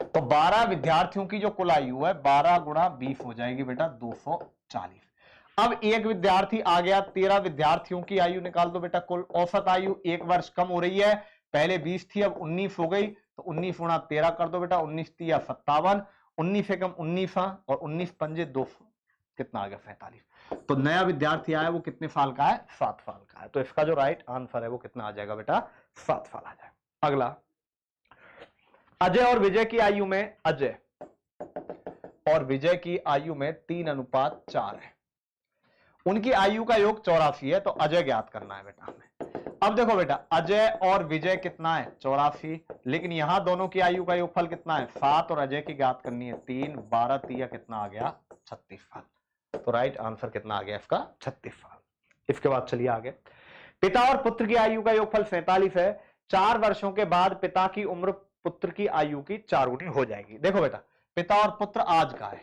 तो 12 विद्यार्थियों की जो कुल आयु है 12 × 20 हो जाएगी बेटा 240। अब एक विद्यार्थी आ गया, 13 विद्यार्थियों की आयु निकाल दो बेटा, कुल औसत आयु 1 वर्ष कम हो रही है, पहले 20 थी अब 19 हो गई, तो 19 × 13 कर दो बेटा, 19 × 3 = 57, 19 से कम 19 और 19 × 5 = 200, कितना आ गया 47। तो नया विद्यार्थी आया वो कितने साल का है 7 साल का है, तो इसका जो राइट आंसर है वो कितना आ जाएगा बेटा 7 साल आ जाएगा। अगला, अजय और विजय की आयु में, अजय और विजय की आयु में 3:4 है, उनकी आयु का योग 84 है, तो अजय ज्ञात करना है बेटा हमें। अब देखो बेटा अजय और विजय कितना है 84, लेकिन यहां दोनों की आयु का योगफल कितना है 7, और अजय की ज्ञात करनी है 3, 12 3 कितना आ गया 36 साल, तो राइट आंसर कितना आ गया इसका 36 साल। इसके बाद चलिए आगे, पिता और पुत्र की आयु का योगफल 47 है, 4 वर्षों के बाद पिता की उम्र पुत्र की आयु की 4 गुनी हो जाएगी। देखो बेटा पिता और पुत्र आज का है,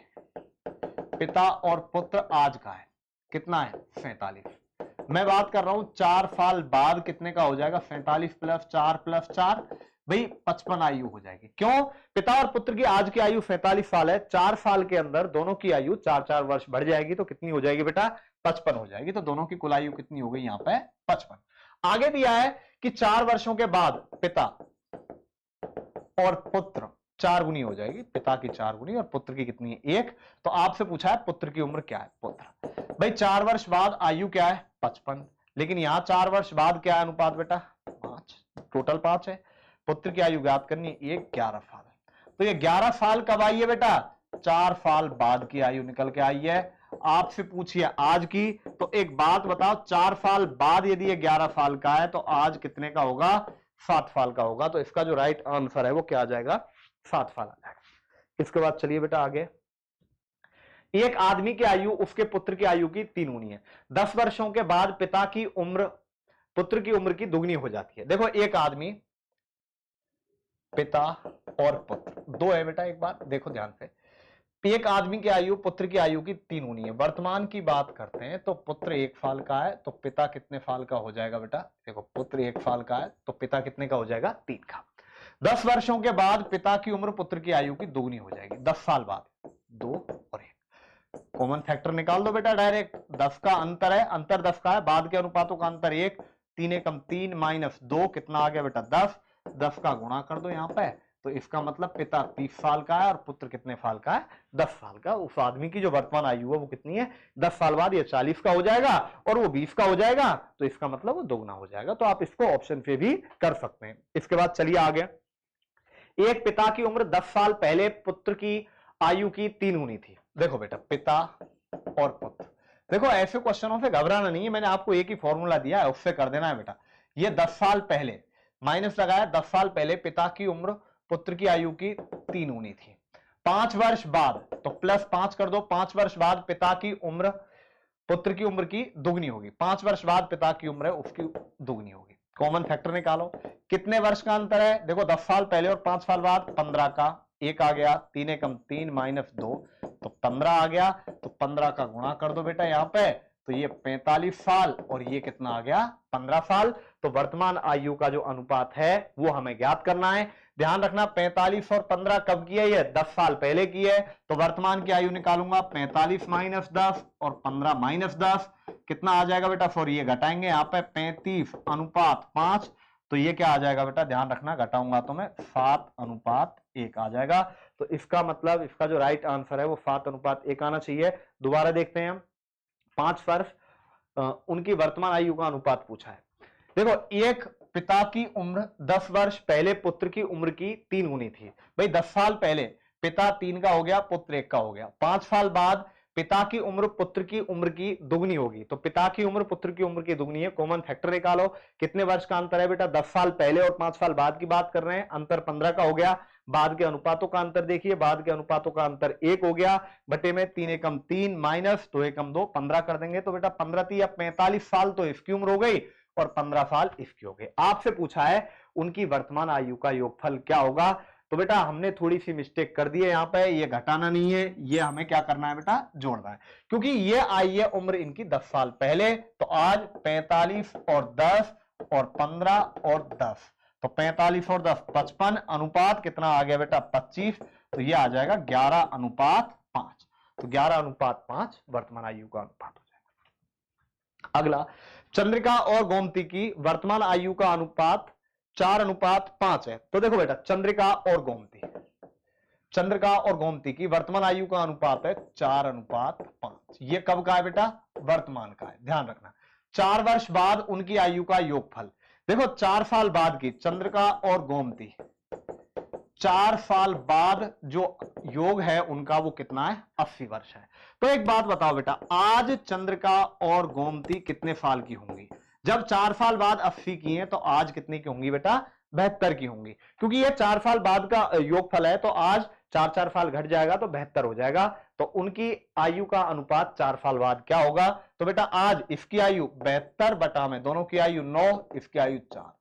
पिता और पुत्र आज का है कितना है 47। मैं बात कर रहा हूं 4 साल बाद कितने का हो जाएगा 47 प्लस 4 प्लस 4 भाई 55 आयु हो जाएगी। क्यों? पिता और पुत्र की आज की आयु 47 साल है, 4 साल के अंदर दोनों की आयु 4-4 वर्ष बढ़ जाएगी, तो कितनी हो जाएगी बेटा 55 हो जाएगी। तो दोनों की कुल आयु कितनी हो गई यहां पे 55। आगे दिया है कि 4 वर्षों के बाद पिता और पुत्र 4 गुनी हो जाएगी, पिता की 4 गुनी और पुत्र की कितनी है 1। तो आपसे पूछा है पुत्र की उम्र क्या है। पुत्र भाई 4 वर्ष बाद आयु क्या है 55, लेकिन यहां 4 वर्ष बाद क्या है अनुपात बेटा 5, टोटल 5 है। पुत्र की आयु ज्ञात करनी है, ये 11 साल है। तो ये 11 साल कब आई है बेटा 4 साल बाद की आयु निकल के आई है। आपसे पूछिए आज की, तो एक बात बताओ 4 साल बाद यदि ये 11 साल का है तो आज कितने का होगा 7 साल का होगा। तो इसका जो राइट आंसर है वो क्या आ जाएगा 7 साल आ जाएगा। इसके बाद चलिए बेटा आगे, एक आदमी की आयु उसके पुत्र की आयु की 3 गुनी है। 10 वर्षों के बाद पिता की उम्र पुत्र की उम्र की दुगनी हो जाती है। देखो एक आदमी, पिता और पुत्र दो है बेटा, एक बात देखो ध्यान से, एक आदमी की आयु पुत्र की आयु की 3 गुनी है। वर्तमान की बात करते हैं तो पुत्र 1 साल का है तो पिता कितने साल का हो जाएगा बेटा, देखो पुत्र 1 साल का है तो पिता कितने का हो जाएगा 3 का। 10 वर्षों के बाद पिता की उम्र पुत्र की आयु की दुगनी हो जाएगी, 10 साल बाद 2 और 1, कॉमन फैक्टर निकाल दो बेटा डायरेक्ट। 10 का अंतर है, अंतर 10 का है, बाद के अनुपातों का अंतर 1, 3 एकम 3 माइनस 2 कितना आ गया बेटा 10, 10 का गुणा कर दो यहां पे, तो इसका मतलब पिता 30 साल का है और पुत्र कितने साल का है 10 साल का। उस आदमी की जो वर्तमान आयु है वो कितनी है 10 साल बाद ये 40 का हो जाएगा और वो 20 का हो जाएगा, तो इसका मतलब वो दोगुना हो जाएगा। तो आप इसको ऑप्शन पे भी कर सकते हैं। इसके बाद चलिए आगे, एक पिता की उम्र 10 साल पहले पुत्र की आयु की 3 गुनी थी। देखो बेटा पिता और पुत्र, देखो ऐसे क्वेश्चनों से घबराना नहीं है, मैंने आपको एक ही फॉर्मूला दिया है उससे कर देना है बेटा। ये 10 साल पहले माइनस लगाया, 10 साल पहले पिता की उम्र पुत्र की आयु की 3 गुनी थी। 5 वर्ष बाद तो प्लस 5 कर दो, 5 वर्ष बाद पिता की उम्र पुत्र की उम्र की दुगनी होगी, 5 वर्ष बाद पिता की उम्र है उसकी दुगनी होगी। कॉमन फैक्टर निकालो, कितने वर्ष का अंतर है, देखो 10 साल पहले और 5 साल बाद 15 का, 1 आ गया, 3 एकम 3 माइनस 2 तो 15 आ गया, तो 15 का गुणा कर दो बेटा यहां पे, तो ये 45 साल और ये कितना आ गया 15 साल। तो वर्तमान आयु का जो अनुपात है वो हमें ज्ञात करना है। ध्यान रखना 45 और 15 कब की है, ये 10 साल पहले की है, तो वर्तमान की आयु निकालूंगा 45 माइनस 10 और 15 माइनस 10 कितना आ जाएगा बेटा, फॉर ये घटाएंगे यहाँ पे 35 अनुपात 5, तो ये क्या आ जाएगा बेटा, ध्यान रखना घटाऊंगा तो मैं 7 अनुपात 1 आ जाएगा। तो इसका मतलब इसका जो राइट आंसर है वो 7 अनुपात 1 आना चाहिए। दोबारा देखते हैं हम, 5 वर्ष उनकी वर्तमान आयु का अनुपात पूछा है। देखो एक पिता की उम्र 10 वर्ष पहले पुत्र की उम्र की 3 गुनी थी। भाई 10 साल पहले पिता 3 का हो गया, पुत्र 1 का हो गया। 5 साल बाद पिता की उम्र पुत्र की उम्र की दुगनी होगी, तो पिता की उम्र पुत्र की उम्र की दुगनी है। कॉमन फैक्टर निकालो, कितने वर्ष का अंतर है बेटा, 10 साल पहले और 5 साल बाद की बात कर रहे हैं, अंतर 15 का हो गया। बाद के अनुपातों का अंतर देखिए, बाद के अनुपातों का अंतर 1 हो गया, बटे में 3 एकम 3 माइनस 2 एकम 2 15 कर देंगे, तो बेटा 15 3 या 45 साल तो इसकी उम्र हो गई और 15 साल इसकी हो गई। आपसे पूछा है उनकी वर्तमान आयु का योगफल क्या होगा, तो बेटा हमने थोड़ी सी मिस्टेक कर दी है यहाँ पे, ये घटाना नहीं है, ये हमें क्या करना है बेटा जोड़ना है, क्योंकि ये आई है उम्र इनकी 10 साल पहले, तो आज 45 और 10 और 15 और 10, तो 45 और 10 55 अनुपात कितना आ गया बेटा 25, तो ये आ जाएगा 11 अनुपात 5, तो 11 अनुपात 5 वर्तमान आयु का अनुपात हो जाएगा। अगला, चंद्रिका और गोमती की वर्तमान आयु का अनुपात 4 अनुपात 5 है। तो देखो बेटा चंद्रिका और गोमती, चंद्रिका और गोमती की वर्तमान आयु का अनुपात है 4 अनुपात 5। ये कब का है बेटा, वर्तमान का है, ध्यान रखना। 4 वर्ष बाद उनकी आयु का योगफल, देखो 4 साल बाद की चंद्रिका और गोमती, 4 साल बाद जो योग है उनका वो कितना है 80 वर्ष है। तो एक बात बताओ बेटा, आज चंद्रिका और गोमती कितने साल की होंगी, जब 4 साल बाद 80 की हैं तो आज कितने की होंगी बेटा 72 की होंगी, क्योंकि ये 4 साल बाद का योगफल है, तो आज 4 साल घट जाएगा तो 72 हो जाएगा। तो उनकी आयु का अनुपात 4 साल बाद क्या होगा, तो बेटा आज इसकी आयु 72 बटा में दोनों की आयु 9, इसकी आयु 4,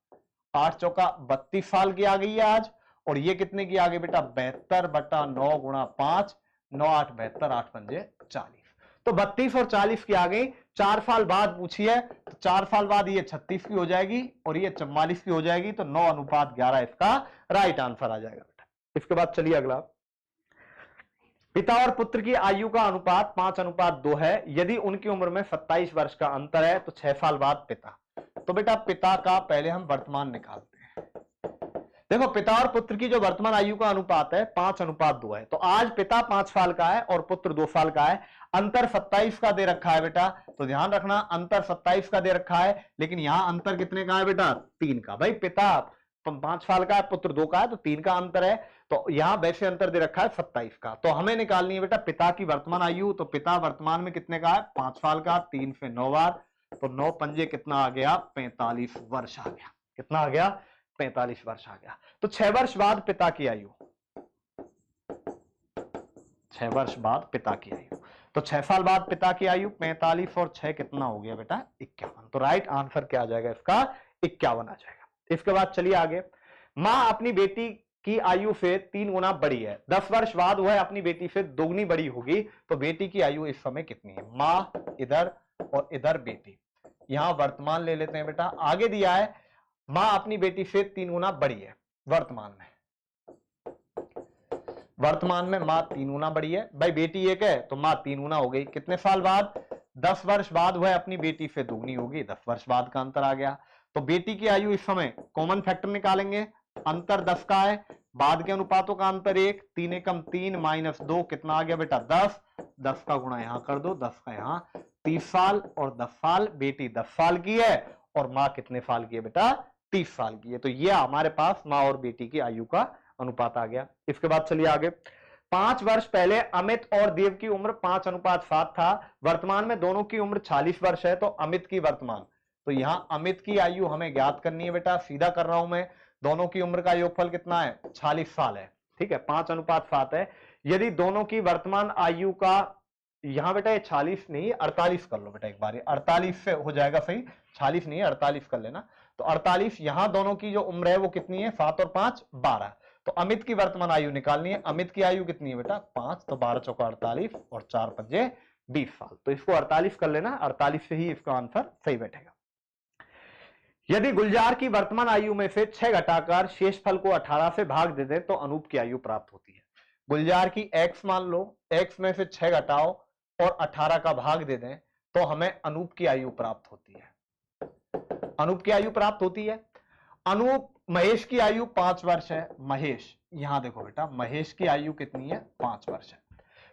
8 चौका 32 साल की आ गई है आज, और ये कितने की आ गई बेटा 72 बटा 9 गुणा 5, 9 8 72, 8 पंजे 40। तो 32 और 40 की आ गई। 4 साल बाद पूछी है तो 4 साल बाद ये 36 की हो जाएगी और ये 44 की हो जाएगी, तो 9:11 इसका राइट आंसर आ जाएगा बेटा। इसके बाद चलिए अगला, पिता और पुत्र की आयु का अनुपात 5:2 है। यदि उनकी उम्र में 27 वर्ष का अंतर है तो 6 साल बाद पिता। तो बेटा पिता का पहले हम वर्तमान निकालते हैं। देखो पिता और पुत्र की जो वर्तमान आयु का अनुपात है 5:2 है। तो आज पिता 5 साल का है और पुत्र 2 साल का है। अंतर 27 का दे रखा है बेटा, तो ध्यान रखना अंतर 27 का दे रखा है, लेकिन यहां अंतर कितने का है बेटा? 3 का। भाई पिता 5 साल का है, पुत्र 2 का है, तो 3 का अंतर है। तो यहां वैसे अंतर दे रखा है 27 का। तो हमें निकालनी है बेटा पिता की वर्तमान आयु। तो पिता वर्तमान में कितने का है? 5 साल का। 3 से 9 बार, तो 9 पंजे कितना आ गया? 45 वर्ष आ गया। कितना आ गया? 45 वर्ष आ गया। तो 6 वर्ष बाद पिता की आयु, 6 वर्ष बाद पिता की आयु, तो 6 साल बाद पिता की आयु 45 और 6 कितना हो गया बेटा? 51। तो राइट आंसर क्या आ जाएगा इसका? 51 आ जाएगा। इसके बाद चलिए आगे, मां अपनी बेटी की आयु से 3 गुना बड़ी है। 10 वर्ष बाद वह अपनी बेटी से दोगुनी बड़ी होगी, तो बेटी की आयु इस समय कितनी है? मां इधर और इधर बेटी, यहां वर्तमान ले लेते हैं बेटा। आगे दिया है मां अपनी बेटी से 3 गुना बड़ी है। वर्तमान में मां 3 गुना बड़ी है। भाई बेटी 1 है तो मां 3 गुना हो गई। कितने साल बाद? 10 वर्ष बाद वह अपनी बेटी से दोगुनी होगी। 10 वर्ष बाद का अंतर आ गया। तो बेटी की आयु इस समय कॉमन फैक्टर निकालेंगे, अंतर 10 का है, बाद के अनुपातों का अंतर 1, 3 एकम 3 माइनस 2 कितना आ गया बेटा? 10। 10 का गुणा यहां कर दो, 10 का यहां, 30 साल और 10 साल। बेटी 10 साल की है और मां कितने साल की है बेटा? 30 साल की है। तो ये हमारे पास मां और बेटी की आयु का अनुपात आ गया। इसके बाद चलिए आगे, 5 वर्ष पहले अमित और देव की उम्र 5:7 था। वर्तमान में दोनों की उम्र 40 वर्ष है। तो अमित की वर्तमान, तो यहां अमित की आयु हमें ज्ञात करनी है बेटा। सीधा कर रहा हूं मैं, दोनों की उम्र का योगफल कितना है? 40 साल है। ठीक है, 5:7 है। यदि दोनों की वर्तमान आयु का, यहां बेटा ये 40 नहीं 48 कर लो बेटा एक बार, 48 से हो जाएगा सही, 40 नहीं 48 कर लेना। तो 48, यहां दोनों की जो उम्र है वो कितनी है? 7 और 5 12। तो अमित की वर्तमान आयु निकालनी है। अमित की आयु कितनी है बेटा? 5। तो 12 चौका 48 और 4 पंजे 20 साल। तो इसको 48 कर लेना, 48 से ही इसका आंसर सही बैठेगा। यदि गुलजार की वर्तमान आयु में से 6 घटाकर शेष फल को 18 से भाग दे दें तो अनूप की आयु प्राप्त होती है। गुलजार की x मान लो, x में से 6 घटाओ और 18 का भाग दे दें तो हमें अनूप की आयु प्राप्त होती है। अनूप की आयु प्राप्त होती है। अनूप, महेश की आयु 5 वर्ष है। महेश, यहां देखो बेटा, महेश की आयु कितनी है? 5 वर्ष है।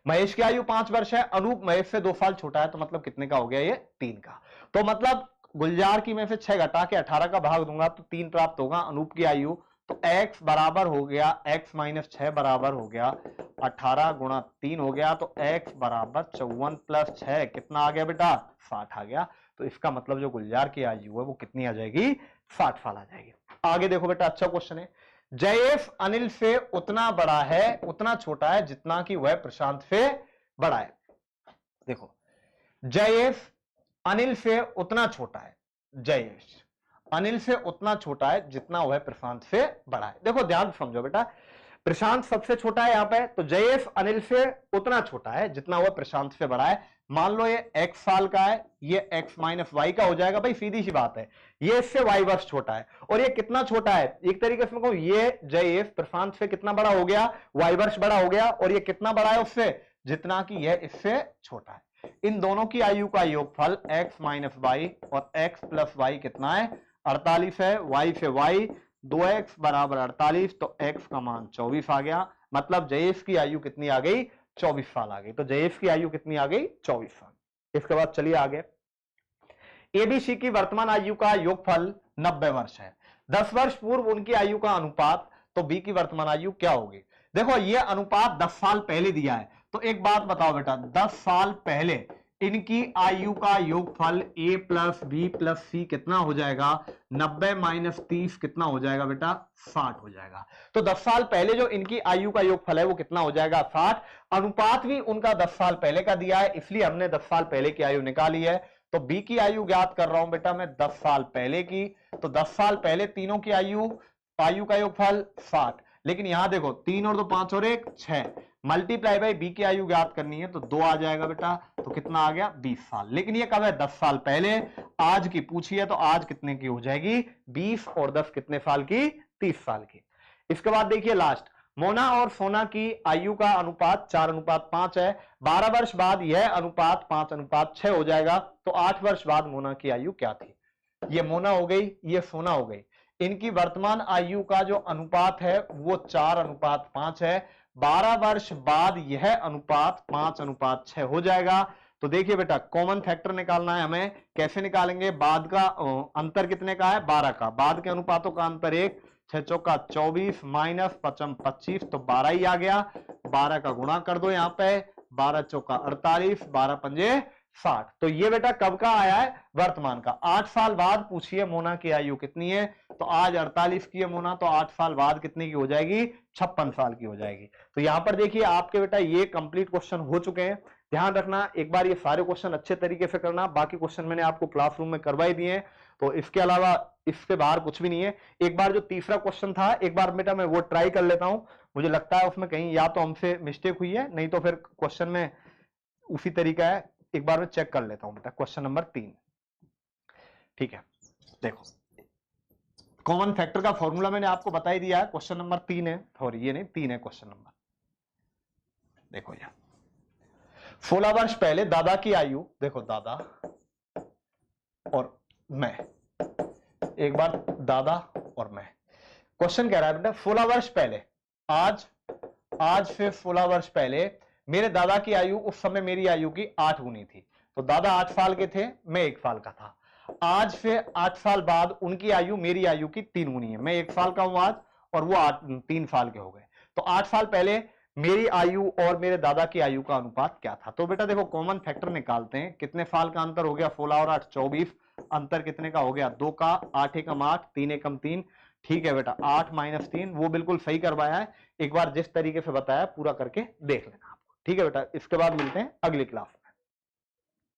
महेश की आयु 5 वर्ष है। अनूप महेश से 2 साल छोटा है, तो मतलब कितने का हो गया? ये 3 का। तो मतलब गुलजार की में से 6 घटा के 18 का भाग दूंगा तो 3 प्राप्त होगा। अनूप की आयु, तो x बराबर हो गया, x माइनस 6 बराबर हो गया 18 गुणा 3 हो गया। तो x बराबर 54 प्लस 6 कितना आ गया बेटा? 60 आ गया। तो इसका मतलब जो गुलजार की आयु है वो कितनी आ जाएगी? 60 साल आ जाएगी। आगे देखो बेटा, अच्छा क्वेश्चन है। जयेश अनिल से उतना बड़ा है, उतना छोटा है जितना कि वह प्रशांत से बड़ा है। देखो, जयेश अनिल से उतना छोटा है, जयेश अनिल से उतना छोटा है जितना वह प्रशांत से बड़ा है। देखो ध्यान समझो बेटा, प्रशांत सबसे छोटा है यहां पे, तो जयेश अनिल से उतना छोटा है जितना वह प्रशांत से बड़ा है। मान लो ये x साल का है, ये x माइनस वाई का हो जाएगा। भाई सीधी सी बात है, ये इससे y वर्ष छोटा है और ये कितना छोटा है? एक तरीके से मैं कहूं, ये जयेश प्रशांत से कितना बड़ा हो गया? y वर्ष बड़ा हो गया। और ये कितना बड़ा है उससे? जितना कि यह इससे छोटा है। इन दोनों की आयु का योगफल x माइनस वाई और x प्लस वाई कितना है? 48 है। y से y, 2x बराबर 48, तो x का मान 24 आ गया। मतलब जयेश की आयु कितनी आ गई? 24 साल आ गई। तो जयेश की आयु कितनी आ गई? 24 साल। इसके बाद चलिए आगे, एबीसी की वर्तमान आयु का योगफल 90 वर्ष है। 10 वर्ष पूर्व उनकी आयु का अनुपात, तो बी की वर्तमान आयु क्या होगी? देखो ये अनुपात 10 साल पहले दिया है। तो एक बात बताओ बेटा, 10 साल पहले इनकी आयु का योगफल a प्लस बी प्लस सी कितना हो जाएगा? 90 माइनस 30 कितना हो जाएगा बेटा? 60 हो जाएगा। तो 10 साल पहले जो इनकी आयु का योगफल है वो कितना हो जाएगा? 60। अनुपात भी उनका 10 साल पहले का दिया है, इसलिए हमने 10 साल पहले की आयु निकाली है। तो बी की आयु ज्ञात कर रहा हूं बेटा मैं 10 साल पहले की। तो 10 साल पहले तीनों की आयु का योगफल 60, लेकिन यहां देखो 3 और 2 5 और 1 6 मल्टीप्लाई बाई बी की आयु ज्ञात करनी है तो 2 आ जाएगा बेटा, तो कितना आ गया 20 साल। लेकिन ये कब है 10 साल पहले, आज की पूछी है तो आज कितने की हो जाएगी 20 और 10 कितने साल की 30 साल की। इसके बाद देखिए लास्ट, मोना और सोना की आयु का अनुपात 4:5 है, 12 वर्ष बाद यह अनुपात 5:6 हो जाएगा, तो 8 वर्ष बाद मोना की आयु क्या थी। ये मोना हो गई, ये सोना हो गई, इनकी वर्तमान आयु का जो अनुपात है वो 4:5 है, 12 वर्ष बाद यह अनुपात 5:6 हो जाएगा। तो देखिए बेटा कॉमन फैक्टर निकालना है हमें, कैसे निकालेंगे, बाद का अंतर कितने का है 12 का, बाद के अनुपातों का अंतर 1, 6 चौका 24 माइनस 5 25, तो 12 ही आ गया, 12 का गुणा कर दो यहां पे, 12 चौका 48, 12 पंजे 60। तो ये बेटा कब का आया है वर्तमान का, 8 साल बाद पूछिए मोना की आयु कितनी है, तो आज 48 की है मोना, तो 8 साल बाद कितने की हो जाएगी 56 साल की हो जाएगी। तो यहां पर देखिए आपके बेटा ये कंप्लीट क्वेश्चन हो चुके हैं। ध्यान रखना एक बार ये सारे क्वेश्चन अच्छे तरीके से करना, बाकी क्वेश्चन मैंने आपको क्लासरूम में करवाई दिए हैं, तो इसके अलावा इससे बाहर कुछ भी नहीं है। एक बार जो तीसरा क्वेश्चन था एक बार बेटा मैं वो ट्राई कर लेता हूं, मुझे लगता है उसमें कहीं या तो हमसे मिस्टेक हुई है, नहीं तो फिर क्वेश्चन में उसी तरीका है, एक बार मैं चेक कर लेता हूं बेटा। क्वेश्चन नंबर 3, ठीक है, देखो कॉमन फैक्टर का फॉर्मूला मैंने आपको बता ही दिया है, क्वेश्चन नंबर 3 है, और ये नहीं 3 है क्वेश्चन नंबर। देखो यार 16 वर्ष पहले दादा की आयु, देखो दादा और मैं, एक बार दादा और मैं, क्वेश्चन कह रहा है बेटा 16 वर्ष पहले, आज से 16 वर्ष पहले मेरे दादा की आयु उस समय मेरी आयु की 8 गुनी थी, तो दादा 8 साल के थे, मैं 1 साल का था। आज से 8 साल बाद उनकी आयु मेरी आयु की 3 गुनी है, मैं 1 साल का हूं आज और वो 3 साल के हो गए, तो 8 साल पहले मेरी आयु और मेरे दादा की आयु का अनुपात क्या था। तो बेटा देखो कॉमन फैक्टर निकालते हैं, कितने साल का अंतर हो गया 16 और 8 24, अंतर कितने का हो गया 2 का, 8 एकम 8, 3 एकम 3, ठीक है बेटा 8 माइनस 3, वो बिल्कुल सही करवाया है, एक बार जिस तरीके से बताया पूरा करके देख लेना आपको, ठीक है बेटा। इसके बाद मिलते हैं अगली क्लास।